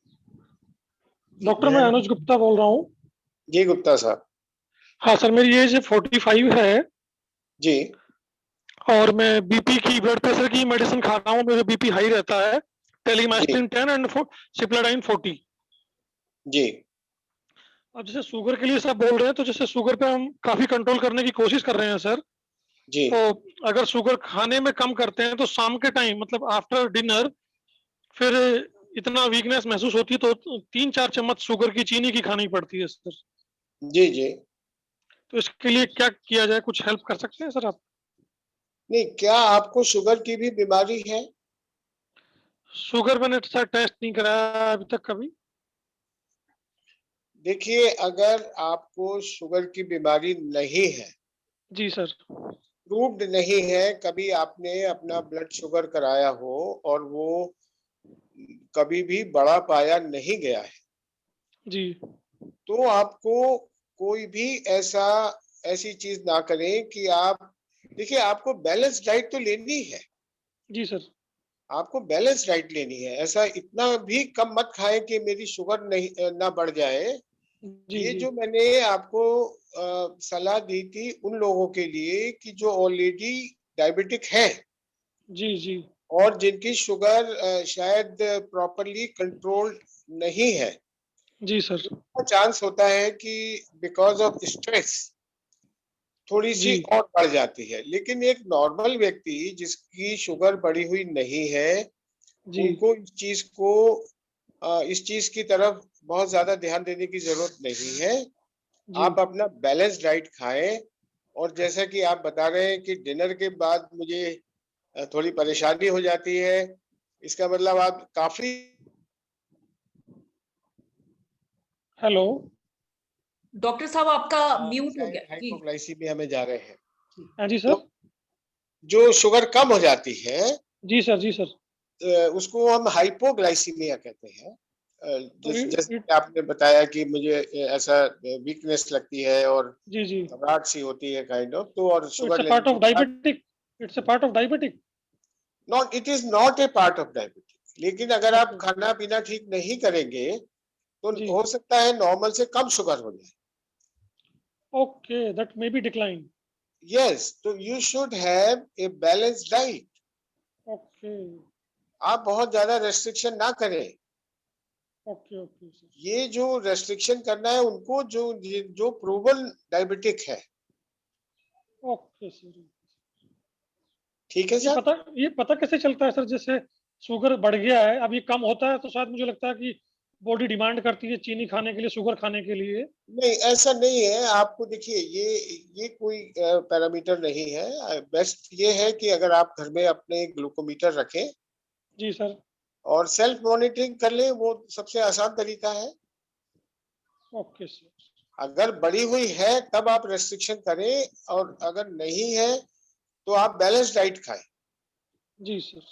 डॉक्टर मैं अनुज गुप्ता बोल रहा हूँ। जी गुप्ता साहब। हाँ सर, मेरी एज 45 है जी और मैं बीपी की, ब्लड प्रेशर की मेडिसिन खा रहा हूँ। मेरा बीपी हाई रहता है, टेलीमास्टिन 10 एंड सिप्लाडाइन 40। जी अब जैसे शुगर के लिए सब बोल रहे हैं, तो जैसे शुगर पे हम काफी कंट्रोल करने की कोशिश कर रहे हैं सर। जी तो अगर शुगर खाने में कम करते हैं तो शाम के टाइम, मतलब आफ्टर डिनर, फिर इतना वीकनेस महसूस होती है तो 3-4 चम्मच शुगर की, चीनी की खानी पड़ती है सर। जी जी। तो इसके लिए क्या किया जाए, कुछ हेल्प कर सकते हैं सर आप? नहीं, क्या आपको शुगर की भी बीमारी है? शुगर मैंने सर टेस्ट नहीं कराया अभी तक कभी। देखिए, अगर आपको शुगर की बीमारी नहीं है, जी सर। प्रूव्ड नहीं है, कभी आपने अपना ब्लड शुगर कराया हो और वो कभी भी बढ़ा पाया नहीं गया है, जी तो आपको कोई भी ऐसी चीज ना करें कि आप, देखिए आपको बैलेंस डाइट तो लेनी है, जी सर। आपको बैलेंस डाइट लेनी है। ऐसा इतना भी कम मत खाएं कि मेरी शुगर नहीं ना बढ़ जाए। जी ये जी जो मैंने आपको सलाह दी थी उन लोगों के लिए कि जो ऑलरेडी डायबिटिक है जी जी और जिनकी शुगर शायद प्रॉपरली कंट्रोल नहीं है, जी सर। चांस होता है कि बिकॉज ऑफ स्ट्रेस थोड़ी सी जी और बढ़ जाती है। लेकिन एक नॉर्मल व्यक्ति जिसकी शुगर बढ़ी हुई नहीं है, जी उनको इस चीज की तरफ बहुत ज्यादा ध्यान देने की जरूरत नहीं है। जी आप अपना बैलेंस डाइट खाएं। और जैसा कि आप बता रहे हैं कि डिनर के बाद मुझे थोड़ी परेशानी हो जाती है, इसका मतलब आप काफी हेलो। डॉक्टर साहब आपका म्यूट हो शायद गया जी। हाइपोग्लाइसीमिया में जा रहे हैं। हाँ जी तो सर। जो शुगर कम हो जाती है जी सर। जी सर। उसको हम हाइपोग्लाइसीमिया कहते हैं। तो जैसे आपने बताया कि मुझे ऐसा वीकनेस लगती है और जी जी। घबराहट सी होती है काइंड ऑफ, तो और तो इट्स शुगर अ लेने पार्ट के ऑफ बाद, diabetic. It's a part of diabetic. Not, it is not a part of diabetes. लेकिन अगर आप ओके। खाना पीना ठीक नहीं करेंगे तो जी। हो सकता है नॉर्मल से कम शुगर हो जाए। Okay, that may be decline. Yes, तो you should have a balance diet. Okay आप बहुत ज्यादा रेस्ट्रिक्शन ना करें। Okay okay sir. ये जो रेस्ट्रिक्शन करना है उनको जो जो प्रूवन डायबिटिक है। Okay sir. ठीक है ये सर। पता ये पता कैसे चलता है सर, जैसे शुगर बढ़ गया है, अब ये कम होता है तो शायद मुझे लगता है कि बॉडी डिमांड करती है चीनी खाने के लिए, शुगर खाने के लिए। नहीं, ऐसा नहीं है। आपको देखिए, ये कोई पैरामीटर नहीं है। बेस्ट ये है कि अगर आप घर में अपने ग्लूकोमीटर रखें जी सर। और सेल्फ मॉनिटरिंग कर लें, वो सबसे आसान तरीका है। Okay sir. अगर बढ़ी हुई है तब आप रेस्ट्रिक्शन करें, और अगर नहीं है तो आप बैलेंस डाइट खाएं। जी सर।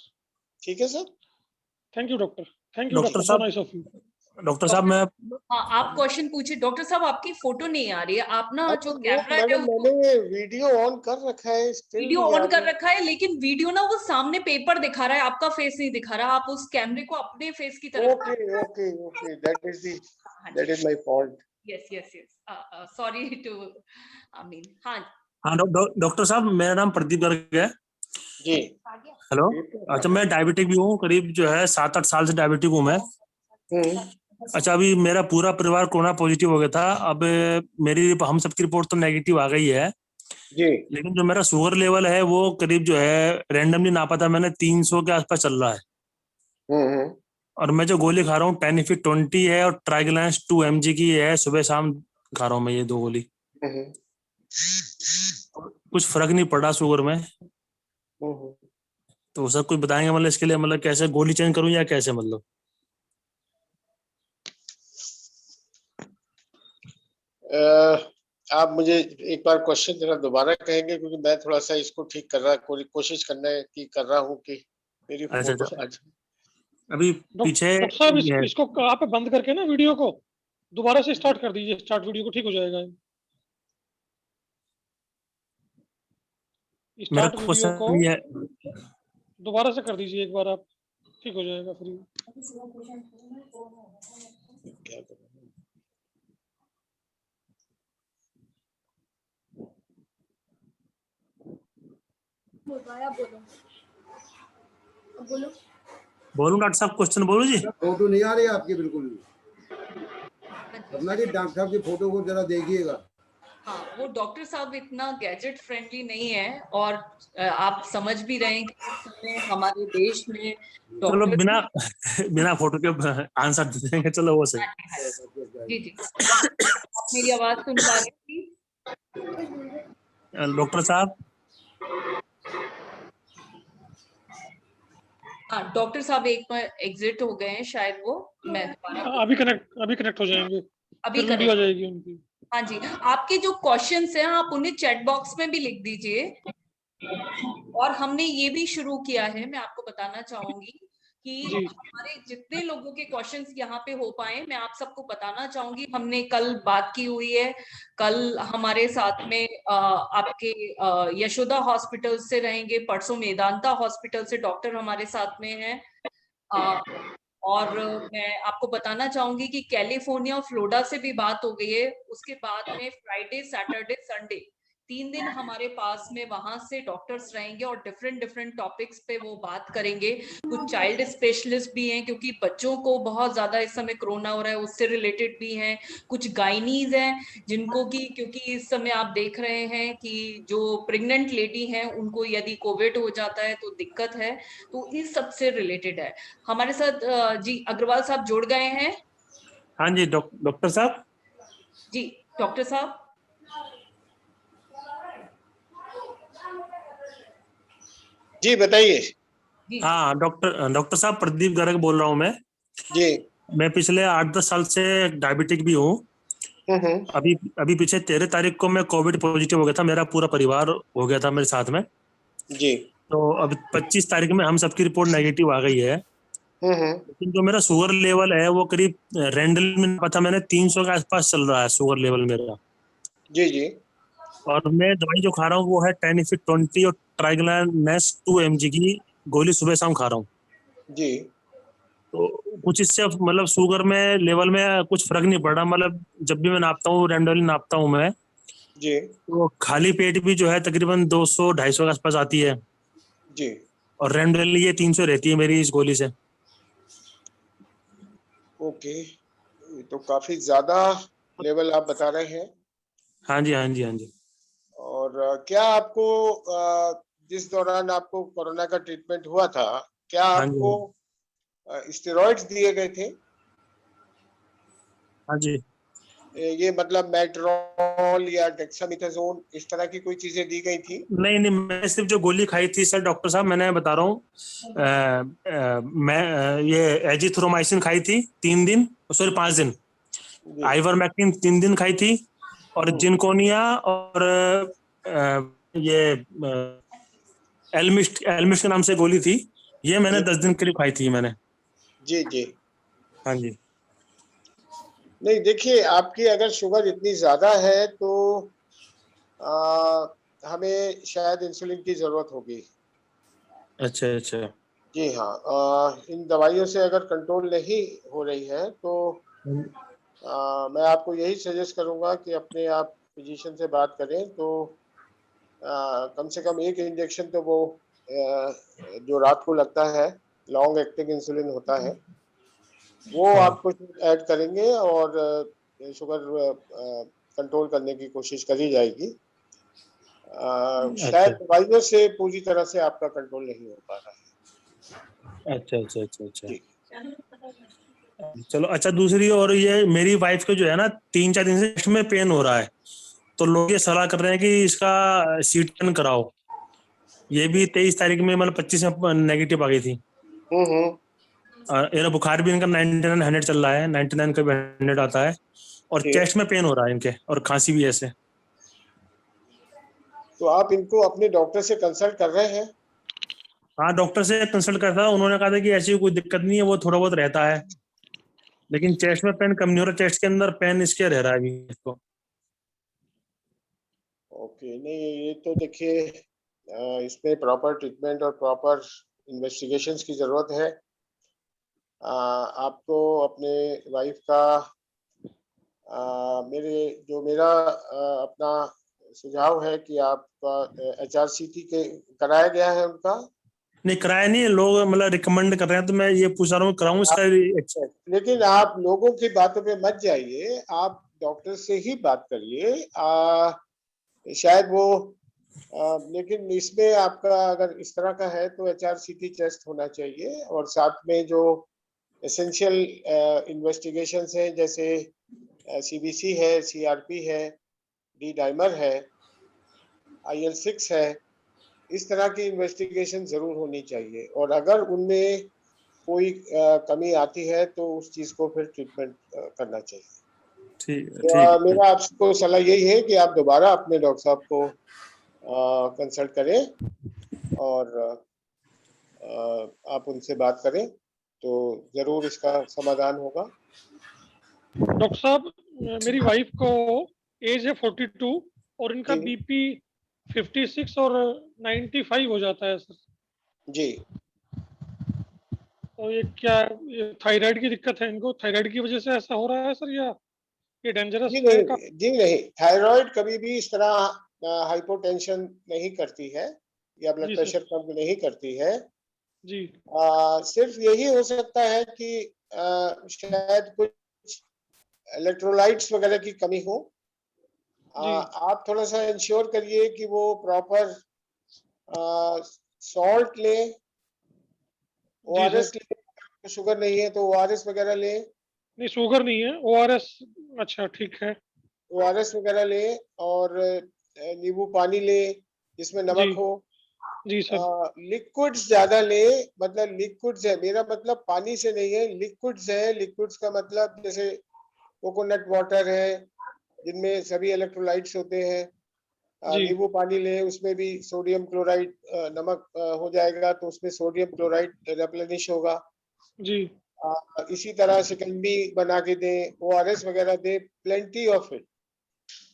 ठीक है sir. Thank you doctor. Thank you doctor doctor, सो साहब, नाइस ऑफ यू। डॉक्टर साहब मैं हाँ, आप क्वेश्चन पूछिए। डॉक्टर साहब आपकी फोटो नहीं आ रही है, आप ना जो वो कैमरा है मैडम, उसको मैंने वीडियो ऑन कर रखा है, स्टिल वीडियो नहीं आ ऑन कर रही। रखा है, लेकिन वीडियो ना वो सामने पेपर दिखा रहा है, आपका फेस नहीं दिखा रहा। आप उस कैमरे को अपने फेस की तरफ। ओके ओके ओके, दैट हाँ इज जी, my fault. Yes yes yes, sorry too, I mean, हाँ। हाँ डॉक्टर साहब, मेरा नाम प्रदीप गर्ग है। जी। हेलो। अच्छा, मैं डायबिटिक भी हूँ, करीब जो है 7-8 साल से डायबिटिक हूँ मैं। अच्छा, अभी मेरा पूरा परिवार कोरोना पॉजिटिव हो गया था। अब मेरी हम सबकी रिपोर्ट तो नेगेटिव आ गई है, जी। लेकिन जो मेरा शुगर लेवल है वो करीब जो है रैंडमली नापा था मैंने, 300 के आसपास चल रहा है। हम्म। और मैं जो गोली खा रहा हूँ टेनिफिट 20 है और ट्राइग्लाइंस 2 mg की है, सुबह शाम खा रहा हूँ मैं ये 2 गोली। हम्म। कुछ फर्क नहीं पड़ा शुगर में। हम्म। तो सब कुछ बताएंगे मतलब इसके लिए, मतलब कैसे गोली चेंज करूँ या कैसे मतलब? आप मुझे एक बार क्वेश्चन जरा दोबारा कहेंगे, क्योंकि मैं थोड़ा सा इसको ठीक कर रहा, कोशिश करने की कर रहा हूँ कि मेरी अच्छा, फोटो अच्छा। आज अभी पीछे डॉक्टर साहब ये है। इसको आप बंद करके ना वीडियो को दोबारा से स्टार्ट कर दीजिए, स्टार्ट वीडियो को, ठीक हो जाएगा। मेरा स्टार्ट वीडियो को क्वेश्चन ये दोबारा से कर दीजिए एक बार आप, ठीक हो जाएगा फिर। क्या करूं? बोलूं डॉक्टर साहब, क्वेश्चन बोलूं जी? फोटो नहीं आ रही आपकी बिल्कुल भी। अपना जी डॉक्टर साहब की फोटो को जरा देखिएगा। हाँ, वो डॉक्टर साहब इतना गैजेट फ्रेंडली नहीं है, और आप समझ भी रहे हैं कि इस समय हमारे देश में चलो डॉक्टर बिना बिना फोटो के आंसर दे देंगे, चलो वो सही। जी जी, आप मेरी आवाज सुन पा रहे हैं? डॉक्टर साहब, हाँ, डॉक्टर साहब एक बार एग्जिट हो गए हैं शायद, वो मैं दोबारा अभी कनेक्ट हो जाएंगे, अभी फिर वीडियो आ करेक्ट। जाएगी उनकी। हाँ जी, आपके जो क्वेश्चंस हैं आप उन्हें चैट बॉक्स में भी लिख दीजिए। और हमने ये भी शुरू किया है, मैं आपको बताना चाहूंगी कि जी। हमारे जितने लोगों के क्वेश्चंस यहाँ पे हो पाए, मैं आप सबको बताना चाहूंगी। हमने कल बात की हुई है, कल हमारे साथ में आपके यशोदा हॉस्पिटल से रहेंगे, परसों मेदांता हॉस्पिटल से डॉक्टर हमारे साथ में हैं। और मैं आपको बताना चाहूंगी कि कैलिफोर्निया फ्लोरिडा से भी बात हो गई है। उसके बाद में फ्राइडे सैटरडे संडे 3 दिन हमारे पास में वहां से डॉक्टर्स रहेंगे और डिफरेंट टॉपिक्स पे वो बात करेंगे। कुछ चाइल्ड स्पेशलिस्ट भी हैं, क्योंकि बच्चों को बहुत ज्यादा इस समय कोरोना हो रहा है, उससे रिलेटेड भी हैं। कुछ गाइनीज हैं जिनको कि क्योंकि इस समय आप देख रहे हैं कि जो प्रेग्नेंट लेडी हैं उनको यदि कोविड हो जाता है तो दिक्कत है, तो इस सब से रिलेटेड है। हमारे साथ जी अग्रवाल साहब जुड़ गए हैं। हाँ जी डॉक्टर साहब। जी डॉक्टर साहब। जी बताइए। हाँ डॉक्टर साहब, प्रदीप गर्ग बोल रहा हूँ मैं। जी। मैं पिछले 8-10 साल से डायबिटिक भी हूँ। अभी पीछे 13 तारीख को मैं कोविड पॉजिटिव हो गया था, मेरा पूरा परिवार हो गया था मेरे साथ में। जी। तो अब 25 तारीख में हम सबकी रिपोर्ट नेगेटिव आ गई है। लेकिन जो मेरा शुगर लेवल है वो करीब रैंडल में पता मैंने 300 के आसपास चल रहा है शुगर लेवल मेरा। जी जी। और मैं दवाई जो खा रहा हूँ वो है टेनिफिट 20 और ट्राइग्लिसराइड 2 mg की गोली सुबह शाम खा रहा हूँ। जी। तो कुछ इससे मतलब शुगर में लेवल में कुछ फर्क नहीं पड़ रहा। मतलब जब भी मैं नापता हूँ, रैंडमली नापता हूँ मैं, जी। तो खाली पेट भी जो है तकरीबन 200-250 के आसपास आती है। जी। और रैंडमली ये 300 रहती है मेरी इस गोली से। ओके, ये तो काफी ज्यादा लेवल आप बता रहे हैं। हाँ जी, हाँ जी, हाँ जी। और क्या आपको जिस दौरान आपको कोरोना का ट्रीटमेंट हुआ था, क्या हाँ जी, आपको स्टेरॉइड्स दिए गए थे? हाँ जी। ये मतलब मेट्रोल या डेक्सामेथासोन इस तरह की कोई चीजें दी गई थी? नहीं, मैं सिर्फ जो गोली खाई थी सर डॉक्टर साहब, मैंने बता रहा हूँ, मैं ये एजिथ्रोमाइसिन खाई थी 3 दिन, सॉरी 5 दिन। जी। आइवरमेक्टिन 3 दिन खाई थी। और जिनकोनिया और ये एल्मिस्ट के नाम से गोली थी, ये मैंने 10 दिन करीब खाई थी मैंने। जी जी। हाँ जी। नहीं देखिए, आपकी अगर शुगर इतनी ज्यादा है तो हमें शायद इंसुलिन की जरूरत होगी। अच्छा अच्छा। जी हाँ, इन दवाइयों से अगर कंट्रोल नहीं हो रही है तो मैं आपको यही सजेस्ट करूंगा कि अपने आप फिजिशियन से बात करें। तो कम से कम एक इंजेक्शन तो वो जो रात को लगता है, लॉन्ग एक्टिंग इंसुलिन होता है, वो आपको ऐड करेंगे और शुगर कंट्रोल करने की कोशिश करी जाएगी। शायद दवाइयों से पूरी तरह से आपका कंट्रोल नहीं हो पा रहा है। अच्छा अच्छा अच्छा अच्छा। जी। चलो अच्छा, दूसरी और ये मेरी वाइफ के जो है ना 3-4 दिन से चेस्ट में पेन हो रहा है, तो लोग ये सलाह कर रहे हैं कि इसका सीटी कराओ। ये भी 23 तारीख में मतलब 25 में नेगेटिव आ गई थी। बुखार भी इनका 99-100 चल रहा है, 99 का भी 100 आता है। और चेस्ट में पेन हो रहा है इनके, और खांसी भी ऐसे। तो आप इनको अपने डॉक्टर से कंसल्ट कर रहे हैं? हाँ, डॉक्टर से कंसल्ट करा था, उन्होंने कहा था कि ऐसी कोई दिक्कत नहीं है, वो थोड़ा बहुत रहता है, लेकिन चेस्ट में पेन कम नहीं हो रहा, चेस्ट के अंदर पेन इसके रह रहा है अभी इसको। ओके, नहीं ये तो देखिए इसमें प्रॉपर ट्रीटमेंट और प्रॉपर इन्वेस्टिगेशंस की जरूरत है। आपको अपने वाइफ का मेरा अपना सुझाव है कि आपका HRCT के कराया गया है उनका? नहीं, कराया नहीं है, लोग मतलब रिकमेंड कर रहे हैं, तो मैं ये पूछ रहा हूँ कराऊं इसका। लेकिन आप लोगों की बातों पे मत जाइए, आप डॉक्टर से ही बात करिए। शायद वो लेकिन इसमें आपका अगर इस तरह का है तो HRCT टेस्ट होना चाहिए, और साथ में जो एसेंशियल इन्वेस्टिगेशंस हैं जैसे CBC है, CRP है, D डाइमर है, IL-6 है, इस तरह की इन्वेस्टिगेशन जरूर होनी चाहिए, और अगर उनमें कोई कमी आती है तो उस चीज को फिर ट्रीटमेंट करना चाहिए। ठीक मेरा आपको सलाह यही है कि आप दोबारा अपने डॉक्टर साहब को कंसल्ट करें और आप उनसे बात करें तो जरूर इसका समाधान होगा। डॉक्टर साहब, मेरी वाइफ को एज है 42 और इनका जी। BP 56 और 95 हो जाता है सर। जी। तो ये क्या थायराइड की दिक्कत है इनको? थायराइड की वजह से ऐसा हो रहा है सर, या ये डेंजरस है? जी नहीं, थायराइड कभी भी इस तरह हाइपोटेंशन नहीं करती है या ब्लड प्रेशर कम नहीं करती है जी। सिर्फ यही हो सकता है कि शायद कुछ इलेक्ट्रोलाइट्स वगैरह की कमी हो। आप थोड़ा सा इंश्योर करिए कि वो प्रॉपर सॉल्ट ले, ORS ले, शुगर नहीं है तो ORS वगैरह ले। नहीं, शुगर नहीं है, ORS। अच्छा, ठीक है। ORS वगैरह ले, और नींबू पानी ले जिसमें नमक हो। जी सर। लिक्विड्स ज्यादा ले, मतलब लिक्विड्स है, मेरा मतलब पानी से नहीं है, लिक्विड्स है। लिक्विड्स का मतलब जैसे कोकोनट वाटर है जिनमें सभी इलेक्ट्रोलाइट्स होते हैं। नींबू पानी ले, उसमें भी सोडियम क्लोराइड, नमक हो जाएगा तो उसमें सोडियम क्लोराइड रिप्लेनिश होगा। जी। इसी तरह शिकंजी बना के दें, ORS वगैरह दे, प्लेंटी ऑफ इट।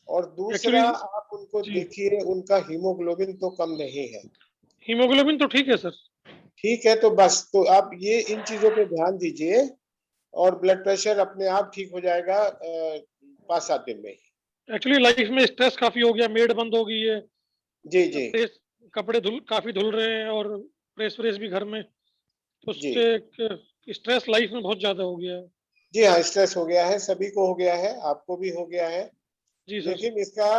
और दूसरा आप उनको देखिए, उनका हीमोग्लोबिन तो कम नहीं है। हीमोग्लोबिन तो ठीक है सर। ठीक है, तो बस तो आप ये इन चीजों पे ध्यान दीजिए, और ब्लड प्रेशर अपने आप ठीक हो जाएगा 5-7 दिन में ही। एक्चुअली लाइफ में स्ट्रेस काफी हो गया, मेड बंद हो गई है। जी। कपड़े काफी धुल रहे हैं और प्रेस भी घर में, तो उससे स्ट्रेस लाइफ में बहुत ज्यादा हो गया है। जी हाँ, स्ट्रेस हो गया है, सभी को हो गया है, आपको भी हो गया है। जी सर। लेकिन इसका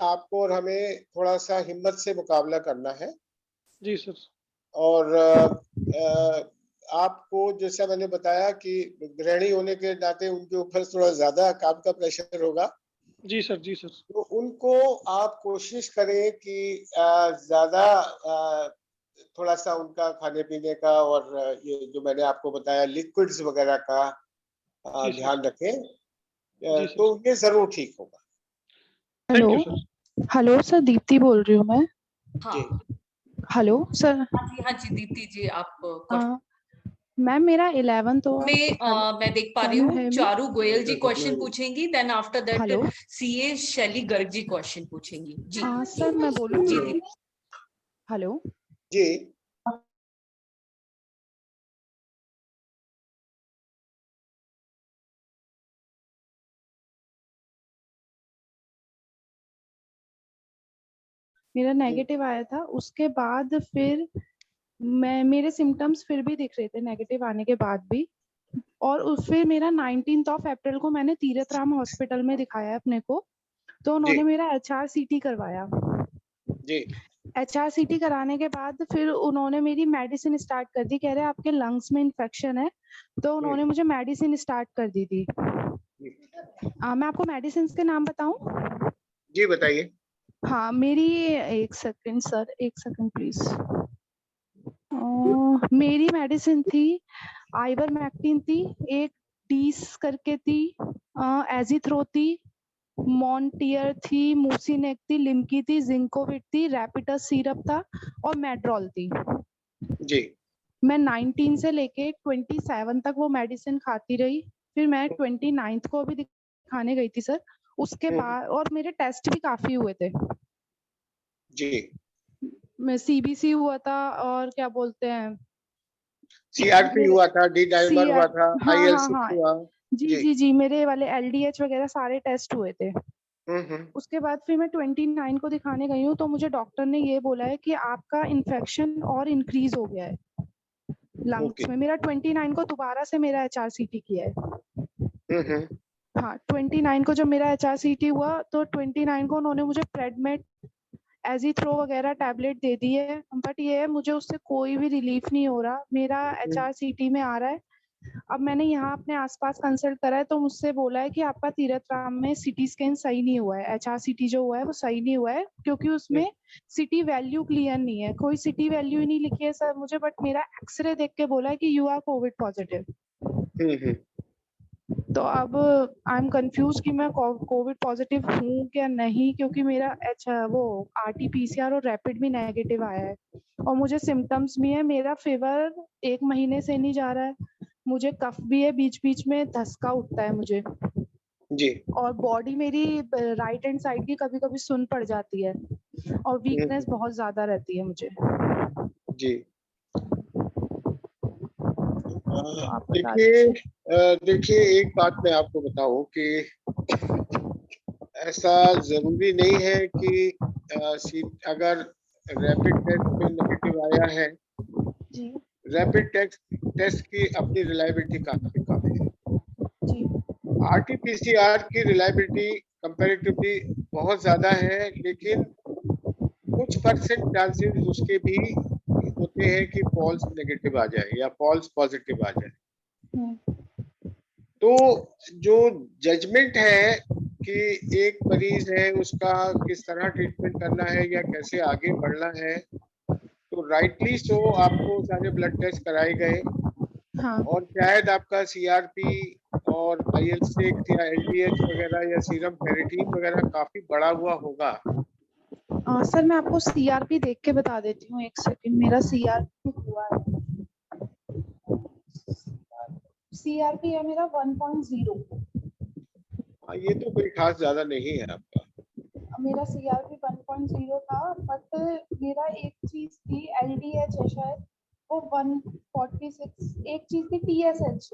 आपको और हमें थोड़ा सा हिम्मत से मुकाबला करना है। जी सर। और आपको जैसा मैंने बताया कि गृहिणी होने के नाते उनके ऊपर थोड़ा ज्यादा काम का प्रेशर होगा। जी सर। जी सर। तो उनको आप कोशिश करें कि ज्यादा थोड़ा सा उनका खाने पीने का और ये जो मैंने आपको बताया लिक्विड्स वगैरह का ध्यान रखें, तो ये जरूर ठीक होगा। हेलो सर, दीप्ति बोल रही हूँ मैं। हाँ। Hello sir. हाँ जी दीप्ति जी, आप मैम मेरा 11 तो मैं देख पा रही हूँ चारू गोयल जी क्वेश्चन पूछेंगी, then after that CA Shaili Garg ji question पूछेंगी। जी हाँ सर, मैं बोलूँ? जी। हेलो जी। मेरा नेगेटिव आया था, उसके बाद फिर मेरे सिम्टम्स फिर भी दिख रहे थे नेगेटिव आने के बाद भी, और फिर मेरा 19 अप्रैल को मैंने तीरथ राम हॉस्पिटल में दिखाया अपने को, तो उन्होंने मेरा HRCT करवाया। जी। HRCT कराने के बाद फिर उन्होंने मेरी मेडिसिन स्टार्ट कर दी, कह रहे आपके लंग्स में इन्फेक्शन है, तो उन्होंने मुझे मेडिसिन स्टार्ट कर दी थी। मैं आपको मेडिसिन के नाम बताऊं? जी बताइए। हाँ, मेरी एक सेकंड सर, एक सेकंड प्लीज। मेरी मेडिसिन थी आइवरमेक्टिन थी, एक डीस करके थी, एजिथ्रो थी, मॉन्टियर थी, मूसिनेक थी, लिमकी थी, जिंकोविट थी, रैपिडस सिरप था और मेड्रोल थी। जी मैं 19 से लेके 27 तक वो मेडिसिन खाती रही। फिर मैं 29 को अभी दिखाने गई थी सर। उसके बाद और मेरे टेस्ट भी काफी हुए थे। जी मैं सीबीसी हुआ था और क्या बोलते हैं सीआरपी मेरे हुआ था, डी डाइमर हुआ था, हाँ हाँ IL6 हाँ हुआ। जी जी जी मेरे वाले LDH वगैरह सारे टेस्ट हुए थे। हम्म। उसके बाद फिर मैं 29 को दिखाने गई हूँ तो मुझे डॉक्टर ने ये बोला है कि आपका इन्फेक्शन और इंक्रीज हो गया है लंग्स ओके। में। मेरा 29 को दोबारा से मेरा HRCT किया है। हम्म। हाँ 29 को जब मेरा HRCT हुआ तो 29 को उन्होंने मुझे प्रेडमेट एजीथ्रो वगैरह टैबलेट दे दी है, बट ये है मुझे उससे कोई भी रिलीफ नहीं हो रहा। मेरा HRCT में आ रहा है। अब मैंने यहाँ अपने आसपास कंसल्ट करा है तो मुझसे बोला है कि आपका तीरथ राम में CT स्कैन सही नहीं हुआ है, HRCT जो हुआ है वो सही नहीं हुआ है क्योंकि उसमें CT वैल्यू क्लियर नहीं है। कोई CT वैल्यू ही नहीं लिखी है सर मुझे, बट मेरा एक्सरे देख के बोला है कि यू आर कोविड पॉजिटिव। तो अब आई एम कंफ्यूज कि मैं कोविड पॉजिटिव हूँ क्या नहीं, क्योंकि मेरा वो RT-PCR और रैपिड भी नेगेटिव आया है और मुझे सिम्टम्स भी है। मेरा फीवर 1 महीने से नहीं जा रहा है, मुझे कफ भी है, बीच बीच में धसका उठता है मुझे जी और बॉडी मेरी राइट हैंड साइड की कभी कभी सुन पड़ जाती है और वीकनेस बहुत ज्यादा रहती है मुझे। जी तो आप बता दीजिए। देखिए एक बात मैं आपको बताऊं कि ऐसा जरूरी नहीं है कि अगर रैपिड टेस्ट में नेगेटिव आया है, जी रैपिड टेस्ट की अपनी रिलायबिलिटी काफी कम है। जी RT-PCR की रिलायबिलिटी कंपैरेटिवली बहुत ज्यादा है, लेकिन कुछ परसेंट चांसेस उसके भी होते हैं कि फॉल्स नेगेटिव आ जाए या फॉल्स पॉजिटिव आ जाए। तो जो जजमेंट है कि एक मरीज है उसका किस तरह ट्रीटमेंट करना है या कैसे आगे बढ़ना है, तो राइटली सो आपको सारे ब्लड टेस्ट कराए गए हाँ और शायद आपका CRP और IL6 या LDH वगैरह या सीरम फेरेटिन वगैरह काफी बढ़ा हुआ होगा। सर मैं आपको CRP देख के बता देती हूँ, एक सेकंड। मेरा CRP हुआ है, CRP है मेरा 1.0। ये तो कोई खास ज्यादा नहीं है आपका। मेरा CRP 1.0 था, बट मेरा एक चीज थी LDH है शायद वो 146, एक चीज थी TSH,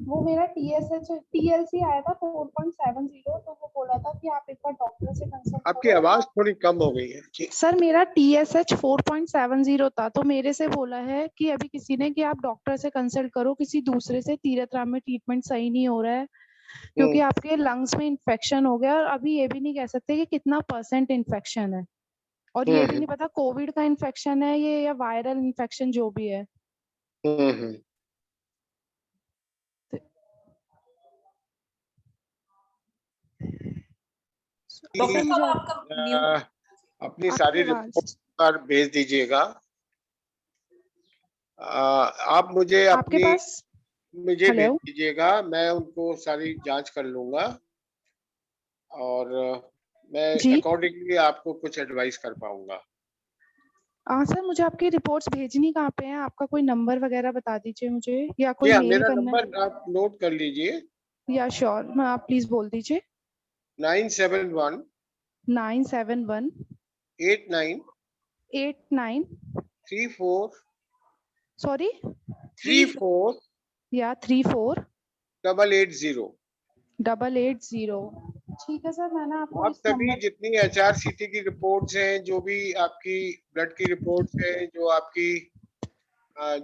वो मेरा TLC आया था 4.70। तो वो बोला था कि आप एक बार डॉक्टर से कंसल्ट आपकी करो। आवाज थोड़ी कम हो गई है जी। सर मेरा TSH 4.70 था, तो मेरे से बोला है कि अभी किसी ने कि आप डॉक्टर से कंसल्ट करो किसी दूसरे से, तीरथ राम में ट्रीटमेंट सही नहीं हो रहा है क्योंकि आपके लंग्स में इन्फेक्शन हो गया और अभी ये भी नहीं कह सकते कि कितना % इन्फेक्शन है और ये भी नहीं पता कोविड का इन्फेक्शन है ये या वायरल इन्फेक्शन जो भी है। डॉक्टर मुझे साहब आपका अपनी आपकी सारी आवाज रिपोर्ट पर भेज दीजिएगा। आप मुझे आपके अपनी पास मुझे भेज हेलो दीजिएगा, मैं उनको सारी जांच कर लूंगा और मैं जी अकॉर्डिंगली आपको कुछ एडवाइस कर पाऊंगा। सर मुझे आपकी रिपोर्ट्स भेजनी कहाँ पे है, आपका कोई नंबर वगैरह बता दीजिए मुझे या कोई मेल मेरा करना नंबर आप नोट कर लीजिए। या श्योर मैं आप प्लीज बोल दीजिए। 971 971 89 89 34 सॉरी 34 या 34 880। 880। ठीक है सर, मैंने आपको आप इस सभी नंबर जितनी HRCT की रिपोर्ट्स हैं, जो भी आपकी ब्लड की रिपोर्ट्स हैं, जो आपकी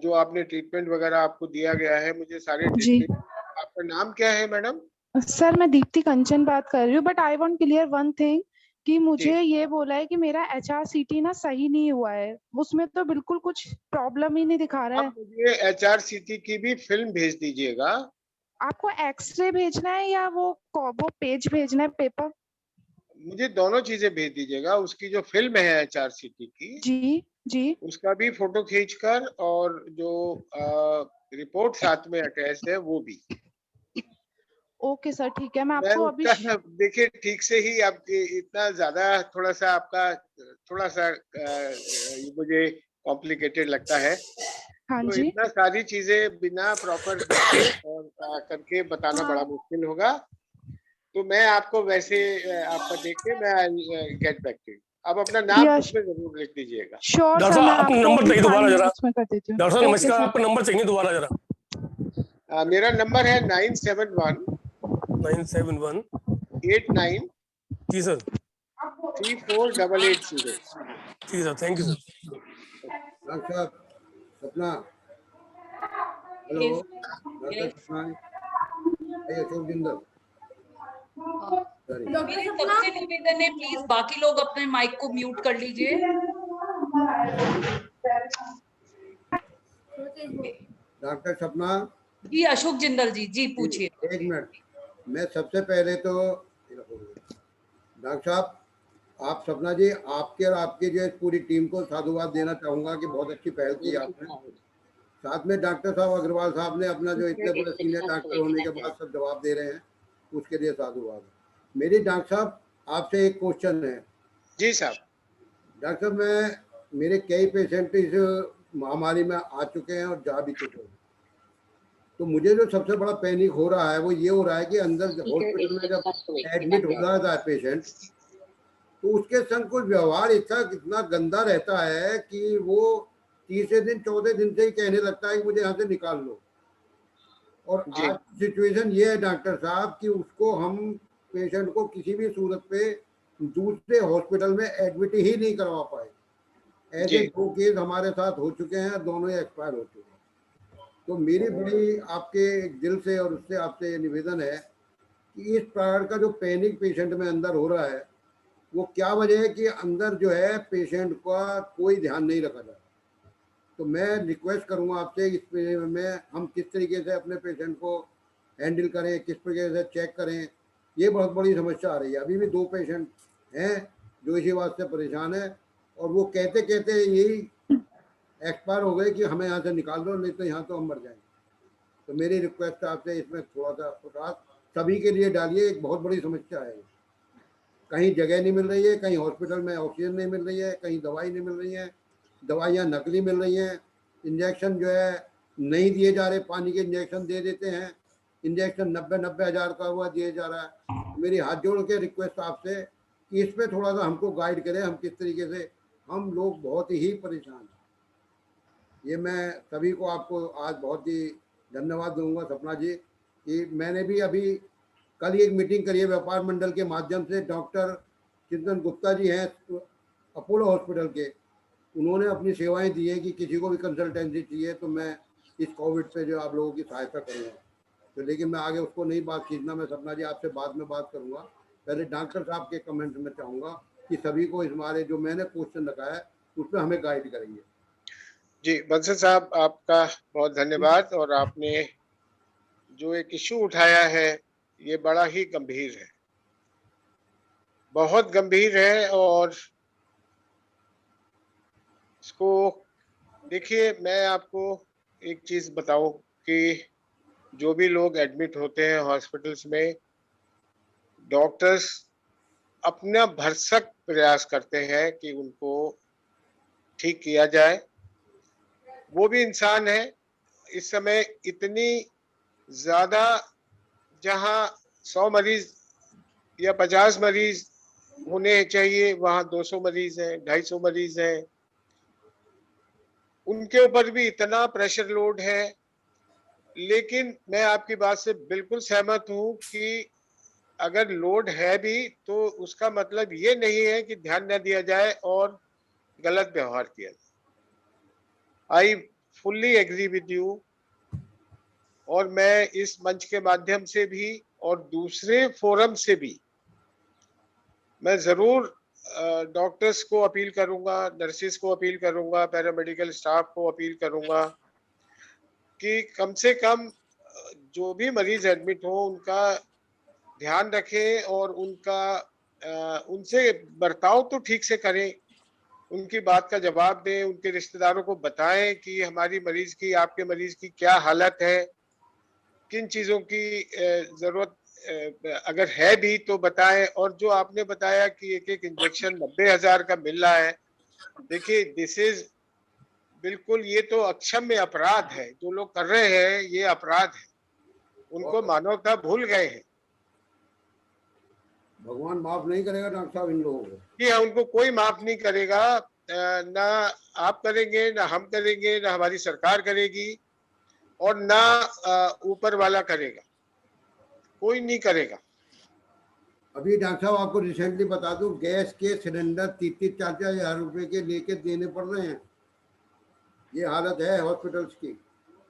जो आपने ट्रीटमेंट वगैरह आपको दिया गया है, मुझे सारे जी डिटेल। आपका नाम क्या है मैडम? सर मैं दीप्ति कंचन बात कर रही हूँ, but I want clear one thing कि जी मुझे ये बोला है कि मेरा HRCT ना सही नहीं हुआ है, उसमें तो बिल्कुल कुछ प्रॉब्लम ही नहीं दिखा रहा है। आप मुझे HRCT की भी फिल्म भेज दीजिएगा। आपको एक्सरे भेजना है या वो पेज भेजना है पेपर? मुझे दोनों चीजें भेज दीजिएगा। उसकी जो फिल्म है HRCT की, जी जी उसका भी फोटो खींचकर, और जो रिपोर्ट साथ में अटैच है वो भी। ओके सर ठीक है, मैं मैं आपको अभी उसका देखिए ठीक से ही, अब इतना ज्यादा थोड़ा सा आपका थोड़ा सा मुझे कॉम्प्लिकेटेड लगता है। हाँ तो जी। इतना सारी चीजें बिना प्रॉपर देखे और करके बताना बड़ा मुश्किल होगा। तो मैं आपको वैसे आपका देख के मैं गेट बैक टू यू। आप अपना नाम यस उसमें जरूर लिख दीजिएगा। श्योर डॉक्टर सर, मैं साहब अपना आपको नंबर अभी चाहिए दोबारा 5 जरा। मिनट्स में कर देती हूँ। डॉक्टर साहब ओके नमस्कार, सर। आपका नंबर चाहिए दोबारा जरा। मेरा नंबर है 971 971 89 जी सर। 34880। ठीक है sir, thank you sir. Doctor साहब सपना, हेलो Yes, डॉक्टर yes. सपना, ये अशोक जिंदल, सॉरी। मेरी सबसे निवेदन है, प्लीज बाकी लोग अपने माइक को म्यूट कर लीजिए। डॉक्टर सपना जी अशोक जिंदल जी, जी पूछिए। एक मिनट, मैं सबसे पहले तो डॉक्टर साहब, आप सपना जी, आपके और आपकी जो पूरी टीम को साधुवाद देना चाहूंगा कि बहुत अच्छी पहल की आपने। साथ में डॉक्टर साहब अग्रवाल साहब ने अपना जो इतने बड़े सीनियर डॉक्टर होने के बाद सब जवाब दे रहे हैं, उसके लिए साधुवाद। मेरी डॉक्टर साहब आपसे एक क्वेश्चन है। जी साहब। डॉक्टर साहब, मेरे कई पेशेंट इस महामारी में आ चुके हैं और जा भी चुके हैं, तो मुझे जो सबसे बड़ा पैनिक हो रहा है वो ये हो रहा है कि अंदर हॉस्पिटल में जब एडमिट हो रहा है पेशेंट, तो उसके संग कुछ व्यवहार इतना कितना गंदा रहता है कि वो तीसरे दिन चौथे दिन से ही कहने लगता है कि मुझे यहाँ से निकाल लो। और आज सिचुएशन ये है डॉक्टर साहब कि उसको हम पेशेंट को किसी भी सूरत पे दूसरे हॉस्पिटल में एडमिट ही नहीं करवा पाए। ऐसे 2 केस हमारे साथ हो चुके हैं, दोनों ही एक्सपायर हो चुके हैं। तो मेरी बड़ी आपके दिल से और उससे आपसे निवेदन है कि इस प्रकार का जो पैनिक पेशेंट में अंदर हो रहा है, वो क्या वजह है कि अंदर जो है पेशेंट का कोई ध्यान नहीं रखा जा रहा। तो मैं रिक्वेस्ट करूंगा आपसे, इस पे में हम किस तरीके से अपने पेशेंट को हैंडल करें, किस तरीके से चेक करें, ये बहुत बड़ी समस्या आ रही है। अभी भी 2 पेशेंट हैं जो इसी बात से परेशान है, और वो कहते कहते यही एक्सपायर हो गए कि हमें यहाँ से निकाल दो, नहीं तो यहाँ तो हम मर जाएंगे। तो मेरी रिक्वेस्ट है आपसे, इसमें थोड़ा सा प्रकाश सभी के लिए डालिए। एक बहुत बड़ी समस्या है, कहीं जगह नहीं मिल रही है, कहीं हॉस्पिटल में ऑक्सीजन नहीं मिल रही है, कहीं दवाई नहीं मिल रही है, दवाइयाँ नकली मिल रही हैं, इंजेक्शन जो है नहीं दिए जा रहे, पानी के इंजेक्शन दे देते हैं, इंजेक्शन 90-90 हज़ार का हुआ दिया जा रहा है। मेरी हाथ जोड़ के रिक्वेस्ट आपसे कि इस पर थोड़ा सा हमको गाइड करें, हम किस तरीके से, हम लोग बहुत ही परेशान हैं। ये मैं सभी को आपको आज बहुत ही धन्यवाद दूंगा सपना जी, कि मैंने भी अभी कल ही एक मीटिंग करी है व्यापार मंडल के माध्यम से। डॉक्टर चिंतन गुप्ता जी हैं अपोलो हॉस्पिटल के, उन्होंने अपनी सेवाएं दी हैं कि किसी को भी कंसल्टेंसी चाहिए तो मैं इस कोविड पे जो आप लोगों की सहायता करूँगा। तो लेकिन मैं आगे उसको नहीं बात खींचना, मैं सपना जी आपसे बाद में बात करूँगा। पहले डॉक्टर साहब के कमेंट में चाहूँगा कि सभी को इस हमारे जो मैंने क्वेश्चन रखा है उसमें हमें गाइड करेंगे। जी बंसल साहब, आपका बहुत धन्यवाद। और आपने जो एक इशू उठाया है ये बड़ा ही गंभीर है, बहुत गंभीर है। और इसको देखिए, मैं आपको एक चीज बताऊं कि जो भी लोग एडमिट होते हैं हॉस्पिटल्स में, डॉक्टर्स अपना भरसक प्रयास करते हैं कि उनको ठीक किया जाए। वो भी इंसान है। इस समय इतनी ज्यादा, जहां 100 मरीज या 50 मरीज होने चाहिए वहां 200 मरीज हैं, 250 मरीज हैं। उनके ऊपर भी इतना प्रेशर लोड है। लेकिन मैं आपकी बात से बिल्कुल सहमत हूं कि अगर लोड है भी तो उसका मतलब ये नहीं है कि ध्यान न दिया जाए और गलत व्यवहार किया जाए। I fully agree with you. और मैं इस मंच के माध्यम से भी और दूसरे फोरम से भी मैं जरूर डॉक्टर्स को अपील करूंगा, नर्सिस को अपील करूंगा, पैरामेडिकल स्टाफ को अपील करूंगा कि कम से कम जो भी मरीज एडमिट हो उनका ध्यान रखें और उनसे बर्ताव तो ठीक से करें, उनकी बात का जवाब दें, उनके रिश्तेदारों को बताएं कि हमारी मरीज की, आपके मरीज की क्या हालत है, किन चीजों की जरूरत अगर है भी तो बताएं। और जो आपने बताया कि एक इंजेक्शन 90,000 का मिल रहा है, देखिए दिस इज बिल्कुल, ये तो अक्षम्य अपराध है, जो लोग कर रहे हैं ये अपराध है, उनको मानवता भूल गए हैं। भगवान माफ नहीं करेगा डॉक्टर साहब इन लोगों को। जी हाँ, उनको कोई माफ नहीं करेगा, ना आप करेंगे, ना हम करेंगे, ना हमारी सरकार करेगी, और ना ऊपर वाला करेगा, कोई नहीं करेगा। अभी डॉक्टर साहब आपको रिसेंटली बता दूं, गैस के सिलेंडर 30-40 हजार रुपए के लेके देने पड़ रहे हैं। ये हालत है हॉस्पिटल्स की,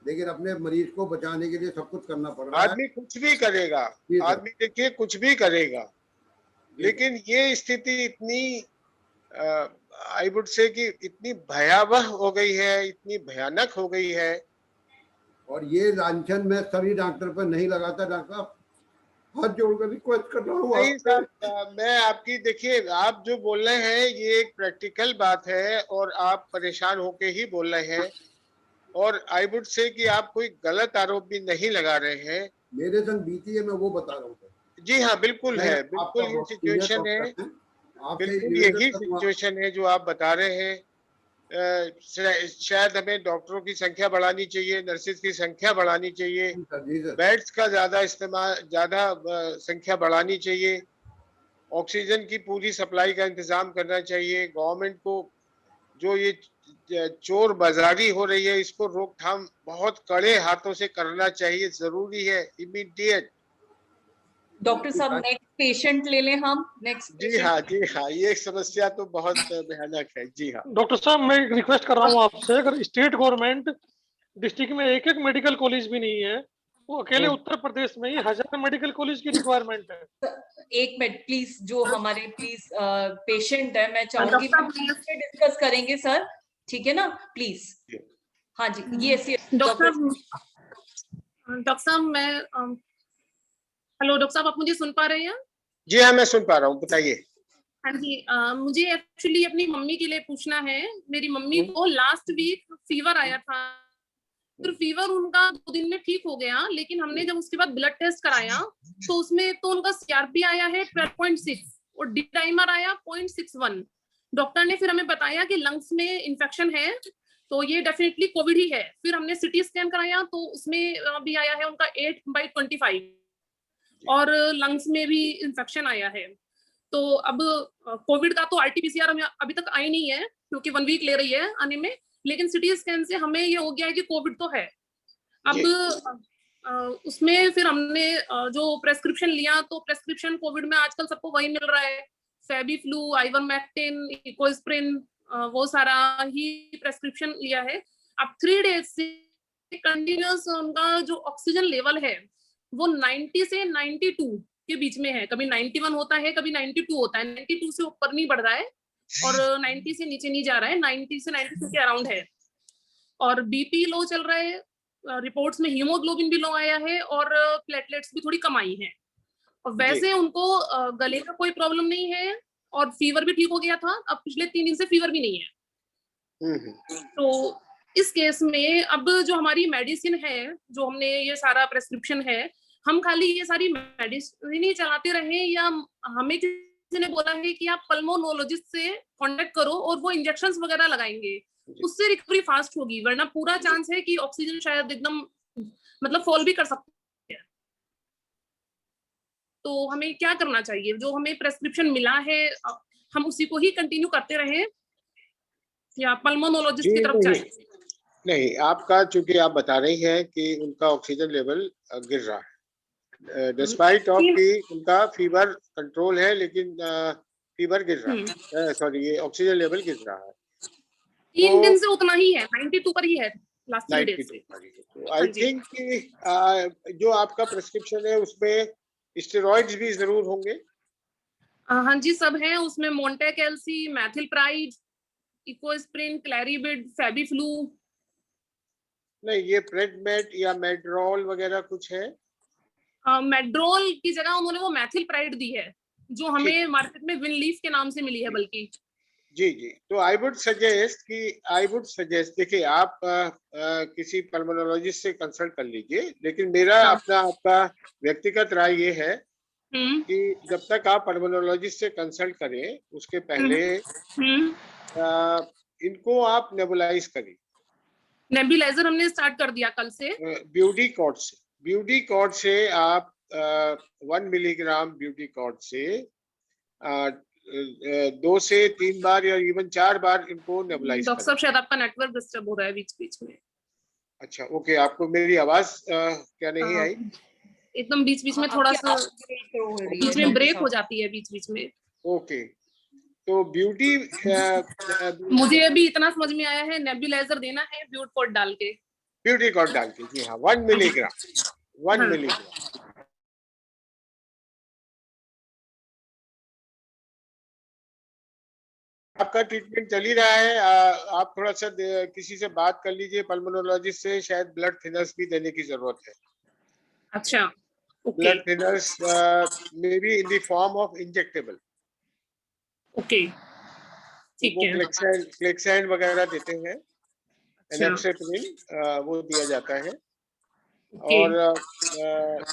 लेकिन अपने मरीज को बचाने के लिए सब कुछ करना पड़ रहा है। आदमी कुछ भी करेगा, आदमी देखिए कुछ भी करेगा, लेकिन ये स्थिति इतनी आई वुड से कि इतनी भयावह हो गई है, इतनी भयानक हो गई है। और ये लांछन मैं सभी डॉक्टर पर नहीं लगाता डॉक्टर साहब, हाथ जोड़कर रिक्वेस्ट कर रहा हूँ नहीं आपसे। साहब, मैं आपकी, देखिए आप जो बोल रहे हैं ये एक प्रैक्टिकल बात है और आप परेशान होके ही बोल रहे हैं, और आई वुड से कि आप कोई गलत आरोप भी नहीं लगा रहे हैं। मेरे संग बीती है, मैं वो बता रहा हूँ। जी हाँ, बिल्कुल है, बिल्कुल आपका ये बहुत सिचुएशन है, आपसे बिल्कुल निवेदन यही करूंगा। सिचुएशन है जो आप बता रहे हैं। शायद हमें डॉक्टरों की संख्या बढ़ानी चाहिए, नर्सेज की संख्या बढ़ानी चाहिए, जी सर। बेड्स का ज्यादा इस्तेमाल, ज्यादा संख्या बढ़ानी चाहिए, ऑक्सीजन की पूरी सप्लाई का इंतजाम करना चाहिए। गवर्नमेंट को जो ये चोर बाजारी हो रही है, इसको रोकथाम बहुत कड़े हाथों से करना चाहिए, जरूरी है, इमीडिएट। डॉक्टर साहब नेक्स्ट पेशेंट ले लें हम, नेक्स्ट जी हाँ, जी हाँ, ये समस्या तो बहुत भयानक है। जी हाँ डॉक्टर साहब, मैं एक रिक्वेस्ट कर रहा हूँ आपसे, अगर स्टेट गवर्नमेंट डिस्ट्रिक्ट में एक मेडिकल कॉलेज भी नहीं है, वो अकेले उत्तर प्रदेश में ही 1000 मेडिकल कॉलेज की रिक्वायरमेंट है। एक मिनट प्लीज, जो हमारे प्लीज पेशेंट है, मैं चाहूंगी डिस्कस करेंगे सर, ठीक है ना, प्लीज। हाँ जी, ये डॉक्टर साहब, मैं हेलो डॉक्टर साहब, आप मुझे सुन पा रहे हैं? जी हाँ, मैं सुन पा रहा हूँ, बताइए। हाँ जी, मुझे एक्चुअली अपनी मम्मी के लिए पूछना है। मेरी मम्मी को लास्ट वीक फीवर आया था, फिर फीवर उनका 2 दिन में ठीक हो गया, लेकिन हमने जब उसके बाद ब्लड टेस्ट कराया तो उसमें तो उनका CRP आया है 12.6 और डी डाइमर आया 0.61। डॉक्टर ने फिर हमें बताया कि लंग्स में इन्फेक्शन है, तो ये डेफिनेटली कोविड ही है। फिर हमने CT स्कैन कराया तो उसमें भी आया है उनका 8/25 और लंग्स में भी इन्फेक्शन आया है। तो अब कोविड का तो RT-PCR हमें अभी तक आई नहीं है, क्योंकि 1 वीक ले रही है आने में, लेकिन CT स्कैन से हमें ये हो गया है कि कोविड तो है। अब उसमें फिर हमने जो प्रेस्क्रिप्शन लिया, तो प्रेस्क्रिप्शन कोविड में आजकल सबको वही मिल रहा है, फेबीफ्लू, आइवरमेक्टिन, इकोस्प्रिन, वो सारा ही प्रेस्क्रिप्शन लिया है। अब 3 डेज से कंटिन्यूअस उनका जो ऑक्सीजन लेवल है वो 90 से 92 के बीच में है, कभी 91 होता है, कभी 92 होता है, 92 से ऊपर नहीं बढ़ रहा है और 90 से नीचे नहीं जा रहा है, 90 से 92 के अराउंड है। और BP लो चल रहा है, रिपोर्ट्स में हीमोग्लोबिन भी लो आया है और प्लेटलेट्स भी थोड़ी कम आई है। और वैसे उनको गले का कोई प्रॉब्लम नहीं है और फीवर भी ठीक हो गया था, अब पिछले 3 दिन से फीवर भी नहीं है। तो इस केस में अब जो हमारी मेडिसिन है, जो हमने ये सारा प्रेस्क्रिप्शन है, हम खाली ये सारी मेडिसिन ही चलाते रहे, या हमें किसी ने बोला है कि आप पल्मोनोलॉजिस्ट से कांटेक्ट करो और वो इंजेक्शंस वगैरह लगाएंगे, उससे रिकवरी फास्ट होगी, वरना पूरा चांस है कि ऑक्सीजन शायद एकदम मतलब फॉल भी कर सकती है। तो हमें क्या करना चाहिए? जो हमें प्रेस्क्रिप्शन मिला है हम उसी को ही कंटिन्यू करते रहे या पल्मोनोलॉजिस्ट की तरफ जाएं? नहीं, आपका चूंकि आप बता रही हैं कि उनका ऑक्सीजन लेवल गिर रहा है, डिस्पाइट ऑफ कि उनका फीवर कंट्रोल है, लेकिन फीवर गिर रहा है, सॉरी, ये ऑक्सीजन लेवल गिर रहा है। 3 दिन से उतना ही है, 92 पर ही है लास्ट 3 डेज से। तो आई थिंक कि जो आपका प्रेस्क्रिप्शन है उसमें स्टेरॉइड्स भी जरूर होंगे। हाँ जी, सब है उसमें, मोंटेकेल्सी, मैथिलप्राइड, इकोस्प्रिन, क्लैरिबिड, फेबीफ्लू। नहीं, ये प्रेडमेट या मेड्रोल वगैरह कुछ है? मेड्रोल की जगह उन्होंने वो मैथिलप्राइड दी है, जो हमें मार्केट में विनलीफ के नाम से मिली है बल्कि। जी जी, तो आई वुड सजेस्ट देखिए, आप किसी पल्मोनोलॉजिस्ट से कंसल्ट कर लीजिए, लेकिन मेरा अपना आपका व्यक्तिगत राय ये है कि जब तक आप पल्मोनोलॉजिस्ट से कंसल्ट करें उसके पहले इनको आप नेबुलाइज करिए। नेबुलाइजर हमने स्टार्ट कर दिया कल से। ब्यूटी कॉर्ड से आप 1 मिलीग्राम ब्यूटी कॉर्ड से 2 से 3 बार या इवन 4 बार इनको नेबुलाइज डॉक्टर साहब शायद आपका नेटवर्क डिस्टर्ब हो रहा है बीच बीच में। अच्छा ओके, आपको मेरी आवाज क्या नहीं आई? एकदम बीच बीच में थोड़ा सा बीच में ब्रेक हो जाती है बीच बीच में। ओके, तो ब्यूटी मुझे अभी इतना समझ में आया है नेबुलाइजर देना है ब्यूटी कॉर्ड डाल के। ब्यूटी कॉर्ड डाल के, जी हाँ, 1 मिलीग्राम 1 मिलीग्राम। आपका ट्रीटमेंट चल ही रहा है, आप थोड़ा सा किसी से बात कर लीजिए, पल्मोनोलॉजिस्ट से, शायद ब्लड थिनर्स भी देने की जरूरत है। अच्छा, blood thinners may be in the form of injectable. Okay, ठीक है। क्लेक्सैंड वगैरह देते हैं, एनेक्सेप्रिन वो दिया जाता है। और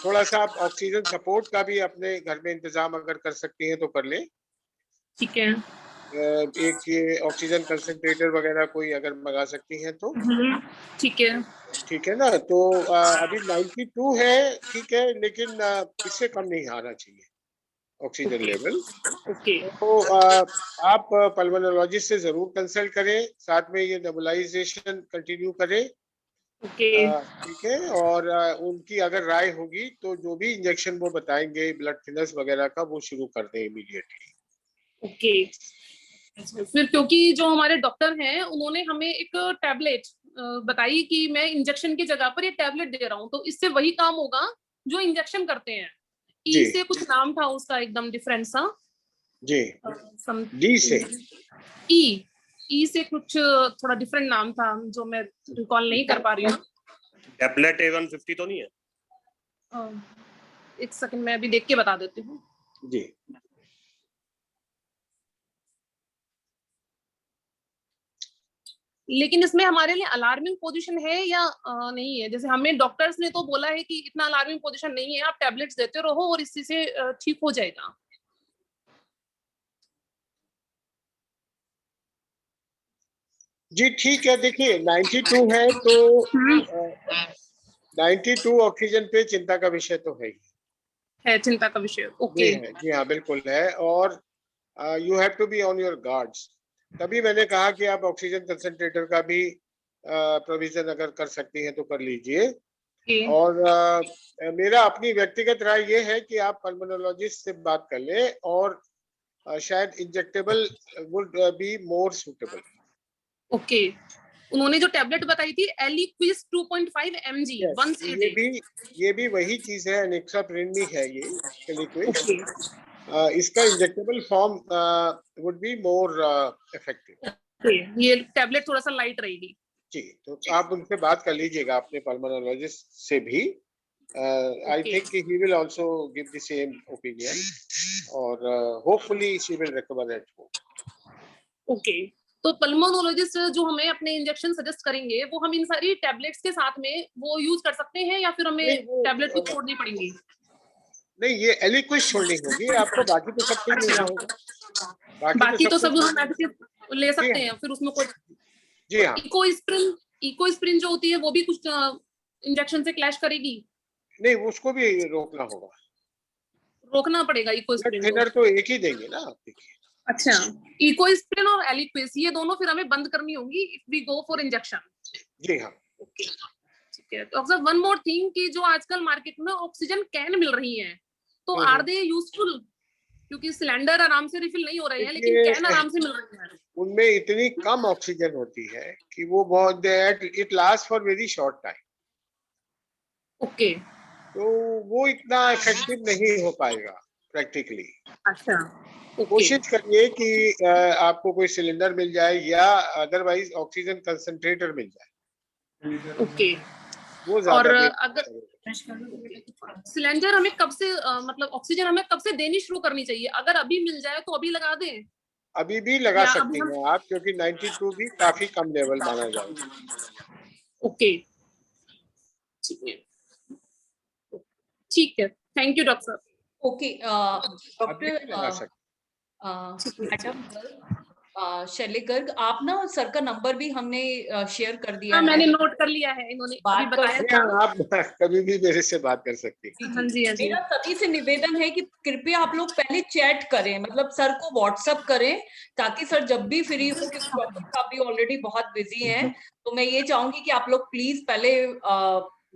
थोड़ा सा आप ऑक्सीजन सपोर्ट का भी अपने घर में इंतजाम अगर कर सकती हैं तो कर लें। ठीक है। एक ये ऑक्सीजन कंसंट्रेटर वगैरह कोई अगर मंगा सकती हैं तो ठीक है। ठीक है ना। तो अभी 92 है, ठीक है, लेकिन इससे कम नहीं आना चाहिए ऑक्सीजन लेवल। ओके। तो आप पल्मोनोलॉजिस्ट से जरूर कंसल्ट करें, साथ में ये नेबुलाइजेशन कंटिन्यू करें। ओके, ठीक है, और उनकी अगर राय होगी तो जो भी इंजेक्शन वो बताएंगे ब्लड थिनर्स वगैरह का, वो शुरू कर दें इमीडिएटली। ओके। फिर क्योंकि जो हमारे डॉक्टर हैं उन्होंने हमें एक टैबलेट बताई कि मैं इंजेक्शन की जगह पर ये टैबलेट दे रहा हूँ, तो इससे वही काम होगा जो इंजेक्शन करते हैं। ई से कुछ नाम था उसका, एकदम डिफरेंट सा। जी, डी से ई से कुछ थोड़ा डिफरेंट नाम था जो मैं रिकॉल नहीं कर पा रही हूँ। टैबलेट A150 तो नहीं है? एक सेकंड, मैं अभी देख के बता देती हूँ। जी, लेकिन इसमें हमारे लिए अलार्मिंग पोजीशन है या नहीं है? जैसे हमें डॉक्टर्स ने तो बोला है कि इतना अलार्मिंग पोजीशन नहीं है, आप टैबलेट्स देते रहो और इसी से ठीक हो जाएगा। जी ठीक है, देखिए 92 है तो 92 ऑक्सीजन पे चिंता का विषय तो है ही है, चिंता का विषय। ओके, जी हाँ बिल्कुल है। और you have to be on your guards. तभी मैंने कहा कि आप ऑक्सीजन कंसंट्रेटर का भी प्रोविजन अगर कर सकती हैं तो कर लीजिए। और मेरा अपनी व्यक्तिगत राय ये है कि आप पल्मोनोलॉजिस्ट से बात कर लें, और शायद injectable would be more suitable. Okay, उन्होंने जो टैबलेट बताई थी एलिक्विस 2.5 mg वंस ए डे, ये भी वही चीज है, एनेक्साप्रिन भी है ये एलिक्विस। इसका injectable form would be more effective. ये टैबलेट थोड़ा सा लाइट रहेगी। जी, तो आप उनसे बात कर लीजिएगा अपने पल्मोनोलॉजिस्ट से भी। I think he will also give the same opinion, और hopefully she will recover at home. Okay, तो पल्मोनोलॉजिस्ट जो हमें अपने इंजेक्शन सजेस्ट करेंगे वो हम इन सारी टैबलेट्स के साथ में वो यूज कर सकते हैं, या फिर हमें टैबलेट को छोड़नी पड़ेंगी? नहीं, ये एलिक्विस छोड़नी होगी आपको, बाकी तो सब कुछ लेना होगा। बाकी तो सब हम एडिटिव ले सकते हैं, फिर उसमें कोई। जी हाँ, इकोस्प्रिन जो होती है वो भी कुछ इंजेक्शन से क्लैश करेगी? नहीं, उसको भी रोकना होगा, रोकना पड़ेगा इकोस्प्रिन को। थिनर तो एक ही देंगे ना आप, देखिए। अच्छा, इकोस्प्रिन और एलिक्विस ये दोनों फिर हमें बंद करनी होंगी if we go for injection. जी हाँ, ठीक है। डॉक्टर वन मोर थिंग कि जो आजकल मार्केट में ऑक्सीजन कैन मिल रही है, तो आर दे यूजफुल? क्योंकि सिलेंडर आराम से रिफिल नहीं हो रहे हैं, लेकिन कैन आराम से मिल रही है। उनमें इतनी कम ऑक्सीजन होती है कि वो बहुत it last for very short time. Okay, तो वो इतना इफेक्टिव नहीं हो पाएगा प्रैक्टिकली। अच्छा, कोशिश करिए कि आपको कोई सिलेंडर मिल जाए या अदरवाइज ऑक्सीजन कंसंट्रेटर मिल जाए। ओके, वो ज्यादा। और अगर सिलेंडर हमें कब से मतलब ऑक्सीजन हमें कब से देनी शुरू करनी चाहिए? अगर अभी मिल जाए तो अभी लगा दें? अभी भी लगा सकते हैं आप, क्योंकि 92 भी काफी कम लेवल माना जाएगा। ओके, ठीक है, थैंक यू डॉक्टर साहब। ओके, डॉक्टर मैडम, शैली गर्ग, आप ना सर का नंबर भी हमने शेयर कर दिया हाँ, है। मैंने नोट कर लिया है, इन्होंने अभी बात कर बताया सकते था। हाँ, आप कभी भी मेरे से बात कर सकती हैं। हाँ जी, हाँ जी। मेरा सभी से निवेदन है कि कृपया आप लोग पहले चैट करें, मतलब सर को व्हाट्सएप करें, ताकि सर जब भी फ्री हो, क्योंकि डॉक्टर साहब भी ऑलरेडी बहुत बिजी हैं, तो मैं ये चाहूंगी कि आप लोग प्लीज पहले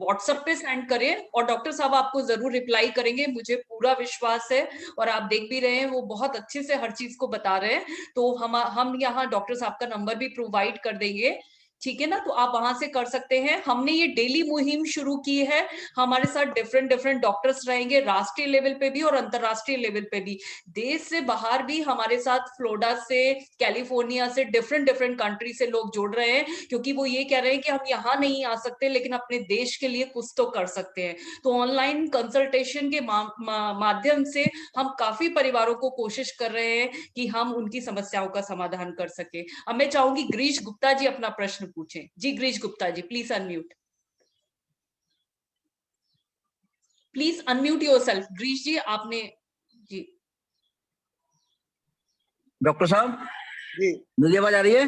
व्हाट्सएप पे सेंड करें, और डॉक्टर साहब आपको जरूर रिप्लाई करेंगे, मुझे पूरा विश्वास है। और आप देख भी रहे हैं, वो बहुत अच्छे से हर चीज को बता रहे हैं। तो हम यहाँ डॉक्टर साहब का नंबर भी प्रोवाइड कर देंगे, ठीक है ना? तो आप वहां से कर सकते हैं। हमने ये डेली मुहिम शुरू की है, हमारे साथ डिफरेंट डिफरेंट डॉक्टर्स रहेंगे, राष्ट्रीय लेवल पे भी और अंतरराष्ट्रीय लेवल पे भी, देश से बाहर भी हमारे साथ फ्लोरिडा से, कैलिफोर्निया से, डिफरेंट डिफरेंट कंट्री से लोग जुड़ रहे हैं, क्योंकि वो ये कह रहे हैं कि हम यहाँ नहीं आ सकते, लेकिन अपने देश के लिए कुछ तो कर सकते हैं। तो ऑनलाइन कंसल्टेशन के माध्यम से हम काफी परिवारों को कोशिश कर रहे हैं कि हम उनकी समस्याओं का समाधान कर सके। अब मैं चाहूंगी ग्रीश गुप्ता जी अपना प्रश्न पूछें। जी Grish Gupta ji, please unmute, please unmute yourself. Grish ji आपने, जी डॉक्टर साहब, जी मेरी आवाज आ रही है?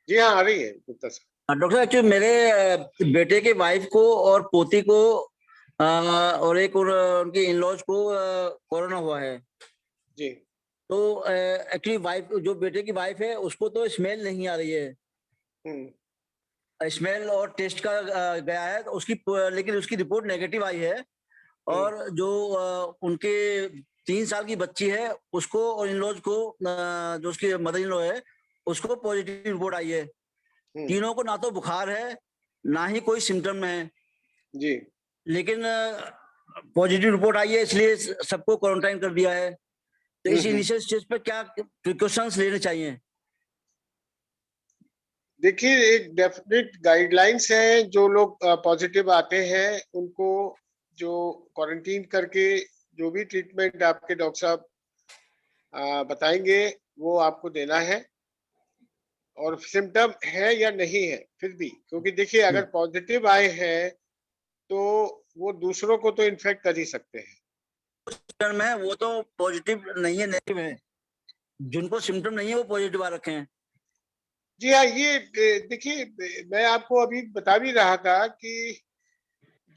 जी हाँ, आ रही है गुप्ता साहब। डॉक्टर साहब, एक्चुअली मेरे बेटे की वाइफ को और पोती को और एक उनकी इन लॉज को कोरोना हुआ है। जी। तो एक्चुअली वाइफ, जो बेटे की वाइफ है, उसको तो स्मेल नहीं आ रही है। स्मेल और टेस्ट का गया है तो उसकी, लेकिन उसकी रिपोर्ट नेगेटिव आई है। और जो उनके 3 साल की बच्ची है, उसको और इन लॉज को, जो उसकी मदर इन लॉ है, उसको पॉजिटिव रिपोर्ट आई है। तीनों को ना तो बुखार है, ना ही कोई सिम्टम है जी, लेकिन पॉजिटिव रिपोर्ट आई है, इसलिए सबको क्वारंटाइन कर दिया है। तो इस इनिशियल स्टेज पे क्या प्रिकॉशंस लेने चाहिए? देखिए, एक डेफिनेट गाइडलाइंस है, जो लोग पॉजिटिव आते हैं उनको जो क्वारंटीन करके जो भी ट्रीटमेंट आपके डॉक्टर साहब बताएंगे वो आपको देना है। और सिम्टम है या नहीं है फिर भी, क्योंकि देखिए अगर पॉजिटिव आए हैं तो वो दूसरों को तो इन्फेक्ट कर ही सकते हैं। में वो तो पॉजिटिव नहीं है, नेगेटिव है। जिनको सिम्टम नहीं है वो पॉजिटिव आ रखे हैं। जी हाँ, ये देखिए, मैं आपको अभी बता भी रहा था कि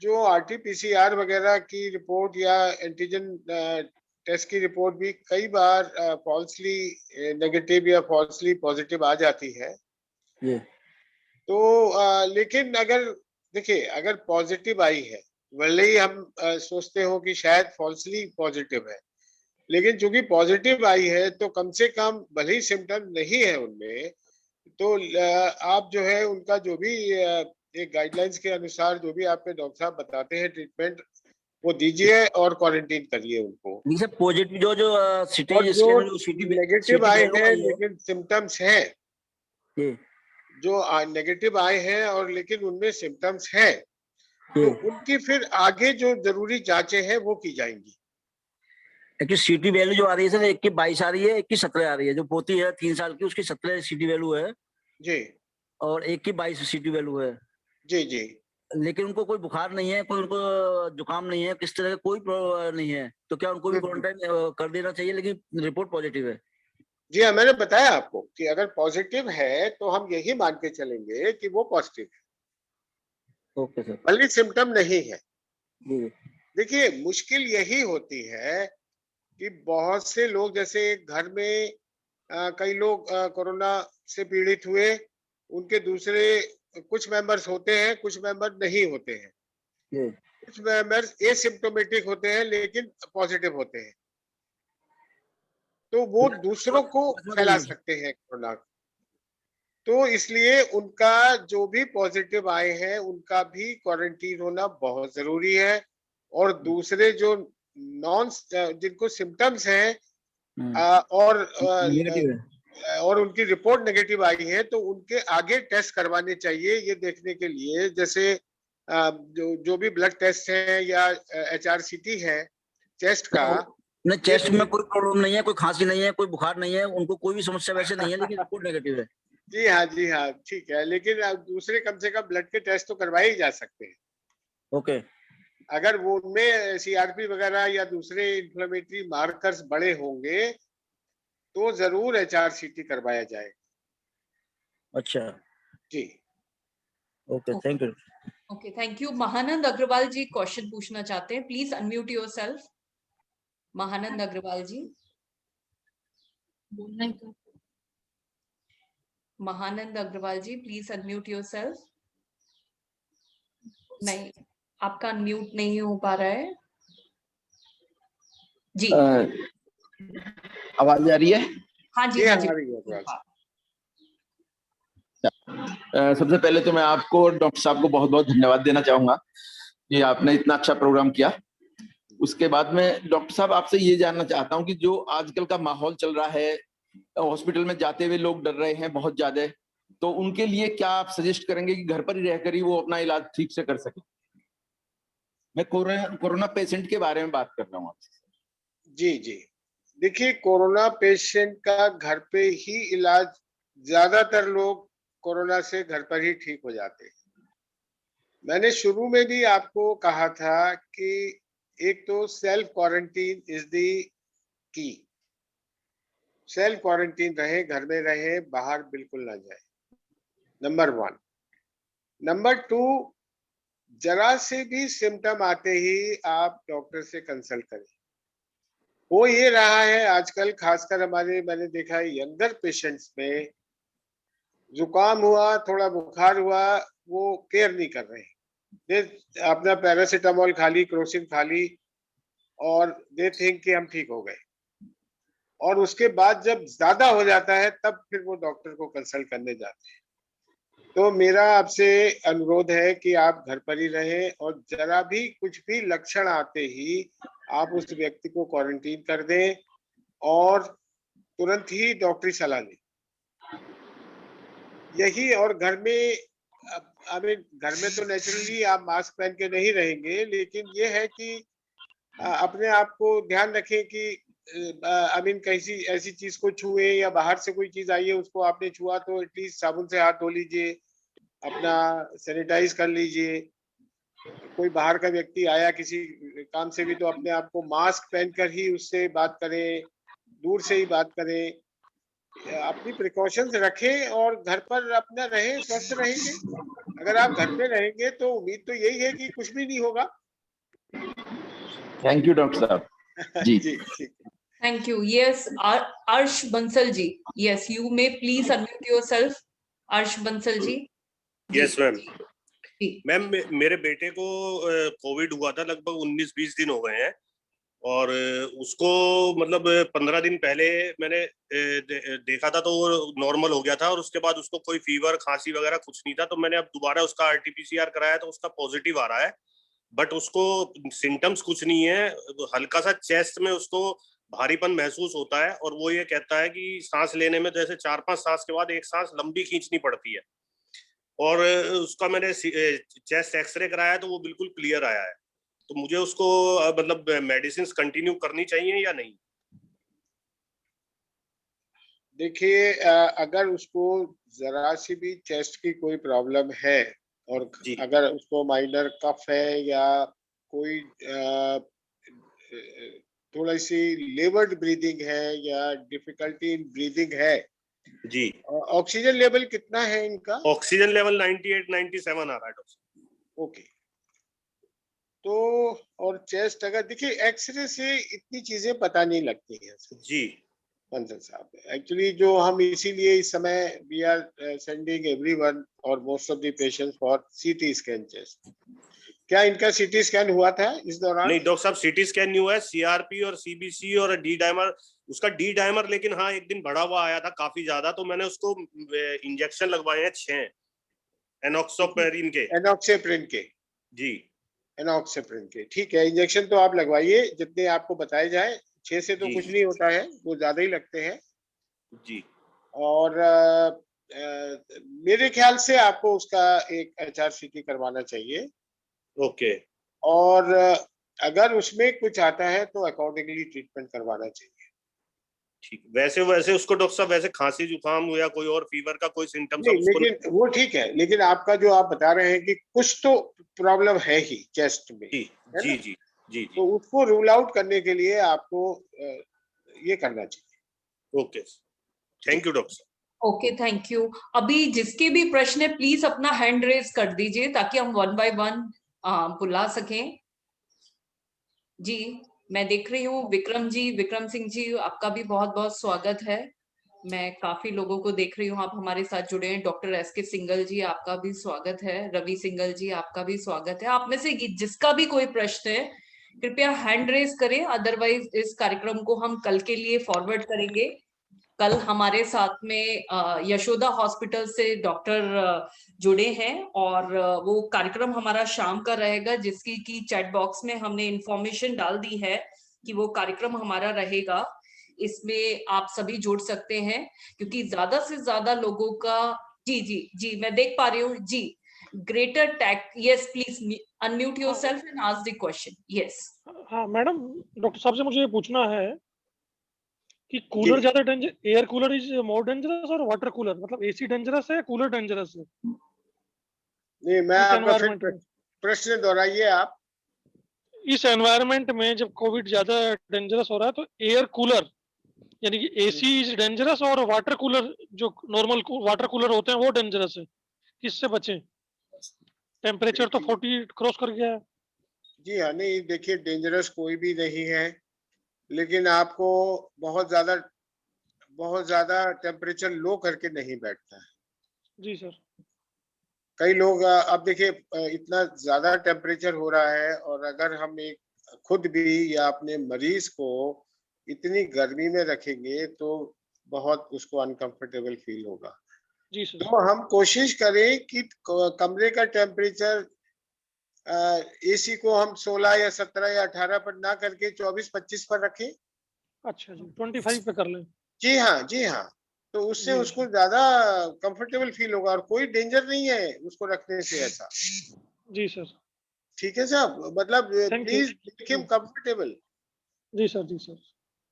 जो आरटीपीसीआर वगैरह की रिपोर्ट या एंटीजन टेस्ट की रिपोर्ट भी कई बार फॉल्सली नेगेटिव या फॉल्सली पॉजिटिव आ जाती है। तो लेकिन अगर देखिए, अगर पॉजिटिव आई है, भले ही हम सोचते हो कि शायद फॉल्सली पॉजिटिव है, लेकिन चूंकि पॉजिटिव आई है तो कम से कम भले ही सिम्टम नहीं है उनमें, तो आप जो है उनका जो भी एक गाइडलाइंस के अनुसार जो भी आपके डॉक्टर साहब बताते हैं ट्रीटमेंट, वो दीजिए और क्वारंटीन करिए उनको। जैसे पॉजिटिव जो सिटी और जो सिटी नेगेटिव आए हैं लेकिन सिम्टम्स हैं, जो नेगेटिव आए हैं और लेकिन उनमें सिम्टम्स हैं, तो उनकी फिर आगे जो जरूरी जांचें हैं वो की जाएंगी। एक्चुअली सिटी वैल्यू जो आ रही है सर, एक की 22 आ रही है, एक की 17 आ रही है। जो पोती है 3 साल की, उसकी 17 सिटी वैल्यू है जी, और एक की 22 सिटी वैल्यू है। जी जी। लेकिन उनको कोई बुखार नहीं है, कोई उनको जुकाम नहीं है, किस तरह का कोई प्रॉब्लम नहीं है, तो क्या उनको भी क्वारंटाइन कर देना चाहिए? लेकिन रिपोर्ट पॉजिटिव है। जी हाँ, मैंने बताया आपको कि अगर पॉजिटिव है तो हम यही मान के चलेंगे कि वो पॉजिटिव है। Okay sir. भले सिम्टम नहीं है। जी। देखिए, मुश्किल यही होती है कि बहुत से लोग, जैसे घर में कई लोग कोरोना से पीड़ित हुए, उनके दूसरे कुछ मेंबर्स होते हैं, कुछ मेंबर नहीं होते हैं। कुछ मेंबर्स एसिम्प्टोमेटिक होते हैं लेकिन पॉजिटिव होते हैं, तो वो दूसरों को फैला सकते हैं कोरोना। तो इसलिए उनका जो भी पॉजिटिव आए हैं उनका भी क्वारंटीन होना बहुत जरूरी है। और दूसरे जो जिनको सिम्टम्स हैं और उनकी रिपोर्ट नेगेटिव आई है, तो उनके आगे टेस्ट करवाने चाहिए, ये देखने के लिए, जैसे जो भी ब्लड टेस्ट है या HRCT है चेस्ट का। नहीं, चेस्ट में कोई प्रॉब्लम नहीं है, कोई खांसी नहीं है, कोई बुखार नहीं है, उनको कोई भी समस्या वैसे नहीं है, लेकिन रिपोर्ट नेगेटिव है। जी हाँ, जी हाँ, ठीक है, लेकिन दूसरे कम से कम ब्लड के टेस्ट तो करवाए ही जा सकते हैं। ओके। अगर वो उनमें CRP वगैरह या दूसरे इन्फ्लेमेटरी मार्कर्स बड़े होंगे तो जरूर HRCT करवाया जाए। अच्छा, जी। Okay, thank you. Okay, thank you. Mahanand Agrawal ji question पूछना चाहते हैं, please unmute yourself. Mahanand Agrawal ji, Mahanand Agrawal ji please unmute yourself. नहीं, आपका अनम्यूट नहीं हो पा रहा है जी। आवाज आ रही है? हाँ जी, ये हाँ जी। हमारी आवाज। सबसे पहले तो मैं आपको डॉक्टर साहब को बहुत बहुत धन्यवाद देना चाहूंगा कि आपने इतना अच्छा प्रोग्राम किया। उसके बाद में डॉक्टर साहब आपसे ये जानना चाहता हूँ कि जो आजकल का माहौल चल रहा है, हॉस्पिटल में जाते हुए लोग डर रहे हैं बहुत ज्यादा, तो उनके लिए क्या आप सजेस्ट करेंगे कि घर पर ही रहकर ही वो अपना इलाज ठीक से कर सके? मैं कोरोना पेशेंट के बारे में बात कर रहा हूँ आपसे। जी जी, देखिए कोरोना पेशेंट का घर पे ही इलाज, ज्यादातर लोग कोरोना से घर पर ही ठीक हो जाते हैं। मैंने शुरू में भी आपको कहा था कि एक तो self quarantine is the key. Self quarantine रहे, घर में रहे, बाहर बिल्कुल ना जाए, नंबर 1। नंबर 2, जरा से भी सिम्टम आते ही आप डॉक्टर से कंसल्ट करें। हो ये रहा है आजकल, खासकर हमारे, मैंने देखा है यंगर पेशेंट्स में, जुकाम हुआ, थोड़ा बुखार हुआ, वो केयर नहीं कर रहे हैं। अपना पैरासीटामोल खा ली, क्रोसिन खा ली, और दे थिंक कि हम ठीक हो गए, और उसके बाद जब ज्यादा हो जाता है तब फिर वो डॉक्टर को कंसल्ट करने जाते हैं। तो मेरा आपसे अनुरोध है कि आप घर पर ही रहें, और जरा भी कुछ भी लक्षण आते ही आप उस व्यक्ति को क्वारंटीन कर दें और तुरंत ही डॉक्टरी सलाह लें। यही, और घर में, घर में तो नेचुरली आप मास्क पहन के नहीं रहेंगे, लेकिन ये है कि अपने आप को ध्यान रखें कि कैसी ऐसी चीज को छुए, या बाहर से कोई चीज आई है उसको आपने छुआ तो एटलीस्ट साबुन से हाथ धो लीजिए, अपना सैनिटाइज कर लीजिए। कोई बाहर का व्यक्ति आया किसी काम से भी, तो अपने आप को मास्क पहनकर ही उससे बात करें, दूर से ही बात करें, अपनी प्रिकॉशंस रखें और घर पर अपना रहें, स्वस्थ रहेंगे। अगर आप घर पे रहेंगे तो उम्मीद तो यही है कि कुछ भी नहीं होगा। थैंक यू डॉक्टर साहब जी। जी ठीक। Thank you. Yes, Arsh Bansal ji. Yes, you may please unmute yourself. Arsh Bansal ji. Yes ma'am. Ma'am मेरे बेटे को कोविड हुआ था, लगभग 19-20 दिन हो गए हैं, और उसको मतलब 15 दिन पहले मैंने देखा था तो वो नॉर्मल हो गया था, और उसके बाद उसको कोई फीवर खांसी वगैरह कुछ नहीं था। तो मैंने अब दोबारा उसका RT-PCR कराया तो उसका पॉजिटिव आ रहा है, बट उसको सिम्टम्स कुछ नहीं है। हल्का सा चेस्ट में उसको भारीपन महसूस होता है, और वो ये कहता है कि सांस लेने में जैसे 4-5 सांस के बाद एक सांस लंबी खींचनी पड़ती है। और उसका मैंने चेस्ट एक्सरे कराया तो वो बिल्कुल क्लियर आया है। तो मुझे उसको मतलब मेडिसिन कंटिन्यू करनी चाहिए या नहीं? देखिए, अगर उसको जरा सी भी चेस्ट की कोई प्रॉब्लम है, और अगर उसको माइनर कफ है या कोई थोड़ी सी लेबर्ड ब्रीदिंग है या डिफिकल्टी इन ब्रीदिंग है जी, ऑक्सीजन लेवल कितना है इनका? ऑक्सीजन लेवल 98-97 आ रहा है डॉक्टर। ओके, तो और चेस्ट, अगर देखिए एक्सरे से इतनी चीजें पता नहीं लगती हैं जी बंसल साहब। एक्चुअली जो हम इसीलिए इस समय वी आर सेंडिंग एवरीवन और most of the patients for CT scan chest. क्या इनका CT स्कैन हुआ था इस दौरान? नहीं डॉक्टर साहब, CT स्कैन नहीं हुआ है। CRP और CBC और डी डायमर, उसका डी डायमर लेकिन हाँ एक दिन बढ़ा हुआ आया था काफी ज्यादा, तो मैंने उसको इंजेक्शन लगवाए हैं 6 एनॉक्सोपेरिन के। जी, एनॉक्सिप्रिन के, ठीक है। इंजेक्शन तो आप लगवाइए जितने आपको बताए जाए, 6 से तो कुछ नहीं होता है, वो ज्यादा ही लगते हैं जी। और मेरे ख्याल से आपको उसका एक HRCT करवाना चाहिए। ओके। और अगर उसमें कुछ आता है तो अकॉर्डिंगली ट्रीटमेंट करवाना चाहिए। ठीक, वैसे उसको डॉक्टर साहब वैसे खांसी जुकाम या कोई और फीवर का कोई सिम्टम्स नहीं, लेकिन वो ठीक है, लेकिन आपका जो आप बता रहे हैं कि कुछ तो प्रॉब्लम है ही चेस्ट में, जी। तो उसको रूल आउट करने के लिए आपको ये करना चाहिए। Okay, thank you doctor. Okay, thank you. अभी जिसके भी प्रश्न है प्लीज अपना हैंड रेज कर दीजिए ताकि हम 1 by 1 बुला सकें। जी, मैं देख रही हूँ विक्रम जी, विक्रम सिंह जी, आपका भी बहुत बहुत स्वागत है। मैं काफी लोगों को देख रही हूँ आप हमारे साथ जुड़े हैं। डॉक्टर एस के सिंगल जी, आपका भी स्वागत है। रवि सिंगल जी, आपका भी स्वागत है। आप में से जिसका भी कोई प्रश्न है कृपया हैंड रेज करें, अदरवाइज इस कार्यक्रम को हम कल के लिए फॉरवर्ड करेंगे। कल हमारे साथ में यशोदा हॉस्पिटल से डॉक्टर जुड़े हैं और वो कार्यक्रम हमारा शाम का रहेगा, जिसकी की चैट बॉक्स में हमने इंफॉर्मेशन डाल दी है कि वो कार्यक्रम हमारा रहेगा। इसमें आप सभी जुड़ सकते हैं क्योंकि ज्यादा से ज्यादा लोगों का। जी जी जी, मैं देख पा रही हूँ जी। Greater tech, yes please unmute yourself and ask the question. Yes. हाँ मैडम, डॉक्टर साहब से मुझे ये पूछना है कि कूलर ज्यादा danger, air cooler is more dangerous और वाटर कूलर, मतलब एसी डेंजरस है, कूलर डेंजरस है? नहीं, मैं इस आपका फिर environment में। प्रश्न दोहराइए आप। इस एनवायरनमेंट में जब कोविड ज्यादा डेंजरस हो रहा है तो एयर कूलर यानी कि एसी इज डेंजरस और वाटर कूलर जो नॉर्मल वाटर कूलर होते हैं वो डेंजरस है, किससे बचें? टेम्परेचर तो 40 क्रॉस कर गया है। जी हाँ, नहीं देखिए, डेंजरस कोई भी नहीं है, लेकिन आपको बहुत ज्यादा टेम्परेचर लो करके नहीं बैठता है। जी सर। कई लोग अब देखिए इतना ज्यादा टेम्परेचर हो रहा है और अगर हम एक खुद भी या अपने मरीज को इतनी गर्मी में रखेंगे तो बहुत उसको अनकंफर्टेबल फील होगा। जी सर। तो हम कोशिश करें कि कमरे का टेम्परेचर एसी को हम 16 या 17 या 18 पर ना करके 24-25 पर रखें। अच्छा जी, 25 पे कर लें। जी हाँ, जी हाँ। तो उससे उसको ज्यादा कंफर्टेबल फील होगा और कोई डेंजर नहीं है उसको रखने से ऐसा। जी सर। ठीक है साहब, मतलब प्लीज मेक हिम कंफर्टेबल। जी सर, जी sir.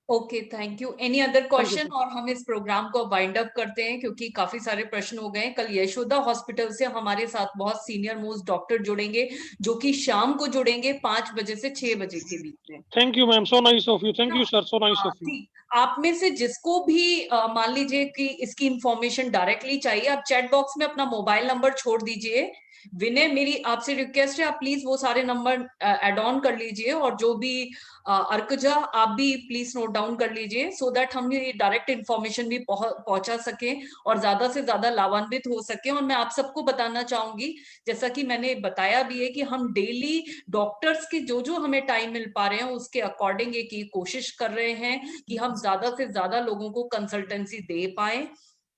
Okay, thank you. Any other question? और हम इस प्रोग्राम को वाइंड अप करते हैं क्योंकि काफी सारे प्रश्न हो गए। कल यशोदा हॉस्पिटल से हमारे साथ बहुत सीनियर मोस्ट डॉक्टर जुड़ेंगे जो कि शाम को जुड़ेंगे 5 बजे से 6 बजे के बीच में। Thank you ma'am, so nice of you. Thank you sir, so nice of you. आप में से जिसको भी मान लीजिए कि इसकी इंफॉर्मेशन डायरेक्टली चाहिए, आप चैट बॉक्स में अपना मोबाइल नंबर छोड़ दीजिए। विनय, मेरी आपसे रिक्वेस्ट है, आप प्लीज वो सारे नंबर ऐड ऑन कर लीजिए और जो भी अर्कजा, आप भी प्लीज नोट डाउन कर लीजिए सो दैट हम ये डायरेक्ट इन्फॉर्मेशन भी पहुंचा सके और ज्यादा से ज्यादा लाभान्वित हो सके। और मैं आप सबको बताना चाहूंगी, जैसा कि मैंने बताया भी है, कि हम डेली डॉक्टर्स के जो जो हमें टाइम मिल पा रहे हैं उसके अकॉर्डिंग ये कोशिश कर रहे हैं कि हम ज्यादा से ज्यादा लोगों को कंसल्टेंसी दे पाए,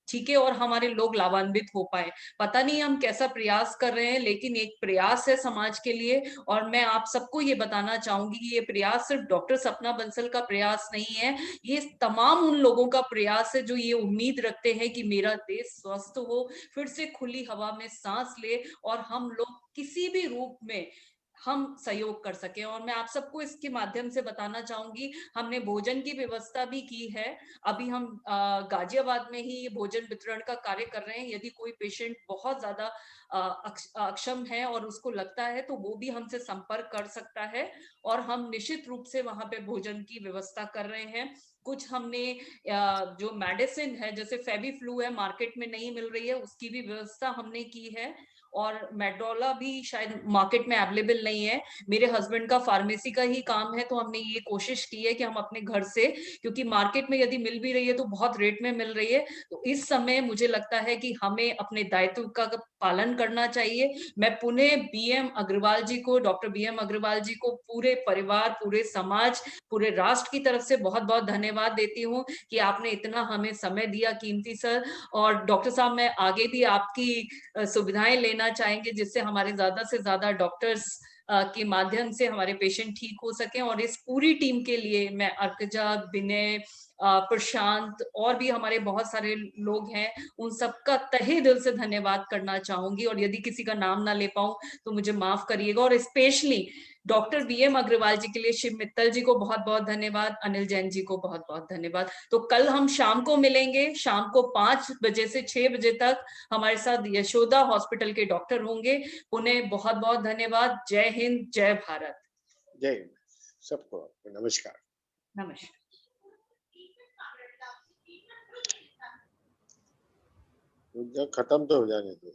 ठीक है, और हमारे लोग लाभान्वित हो पाए। पता नहीं हम कैसा प्रयास कर रहे हैं, लेकिन एक प्रयास है समाज के लिए। और मैं आप सबको ये बताना चाहूंगी कि ये प्रयास सिर्फ डॉक्टर सपना बंसल का प्रयास नहीं है, ये तमाम उन लोगों का प्रयास है जो ये उम्मीद रखते हैं कि मेरा देश स्वस्थ हो, फिर से खुली हवा में सांस ले और हम लोग किसी भी रूप में हम सहयोग कर सके। और मैं आप सबको इसके माध्यम से बताना चाहूंगी, हमने भोजन की व्यवस्था भी की है। अभी हम गाजियाबाद में ही ये भोजन वितरण का कार्य कर रहे हैं। यदि कोई पेशेंट बहुत ज्यादा अक्षम है और उसको लगता है तो वो भी हमसे संपर्क कर सकता है और हम निश्चित रूप से वहां पे भोजन की व्यवस्था कर रहे हैं। कुछ हमने जो मेडिसिन है, जैसे फेबी फ्लू है, मार्केट में नहीं मिल रही है, उसकी भी व्यवस्था हमने की है। और मेडोला भी शायद मार्केट में अवेलेबल नहीं है। मेरे हस्बैंड का फार्मेसी का ही काम है, तो हमने ये कोशिश की है कि हम अपने घर से, क्योंकि मार्केट में यदि मिल भी रही है तो बहुत रेट में मिल रही है, तो इस समय मुझे लगता है कि हमें अपने दायित्व का पालन करना चाहिए। मैं पुनः बीएम अग्रवाल जी को, डॉक्टर बीएम अग्रवाल जी को, पूरे परिवार, पूरे समाज, पूरे राष्ट्र की तरफ से बहुत बहुत धन्यवाद देती हूँ कि आपने इतना हमें समय दिया कीमती सर। और डॉक्टर साहब, मैं आगे भी आपकी सुविधाएं लेना चाहेंगे जिससे हमारे ज्यादा से ज्यादा डॉक्टर्स के माध्यम से हमारे पेशेंट ठीक हो सके। और इस पूरी टीम के लिए मैं अर्कजा, विनय, प्रशांत और भी हमारे बहुत सारे लोग हैं, उन सबका तहे दिल से धन्यवाद करना चाहूंगी। और यदि किसी का नाम ना ले पाऊं तो मुझे माफ करिएगा। और स्पेशली डॉक्टर बीएम अग्रवाल जी के लिए शिव मित्तल जी को बहुत बहुत धन्यवाद, अनिल जैन जी को बहुत बहुत धन्यवाद। तो कल हम शाम को मिलेंगे, शाम को 5 बजे से 6 बजे तक हमारे साथ यशोदा हॉस्पिटल के डॉक्टर होंगे। उन्हें बहुत बहुत धन्यवाद। जय हिंद, जय भारत। जय हिंद सबको, नमस्कार। नमस्कार। खत्म तो हो जाने दो।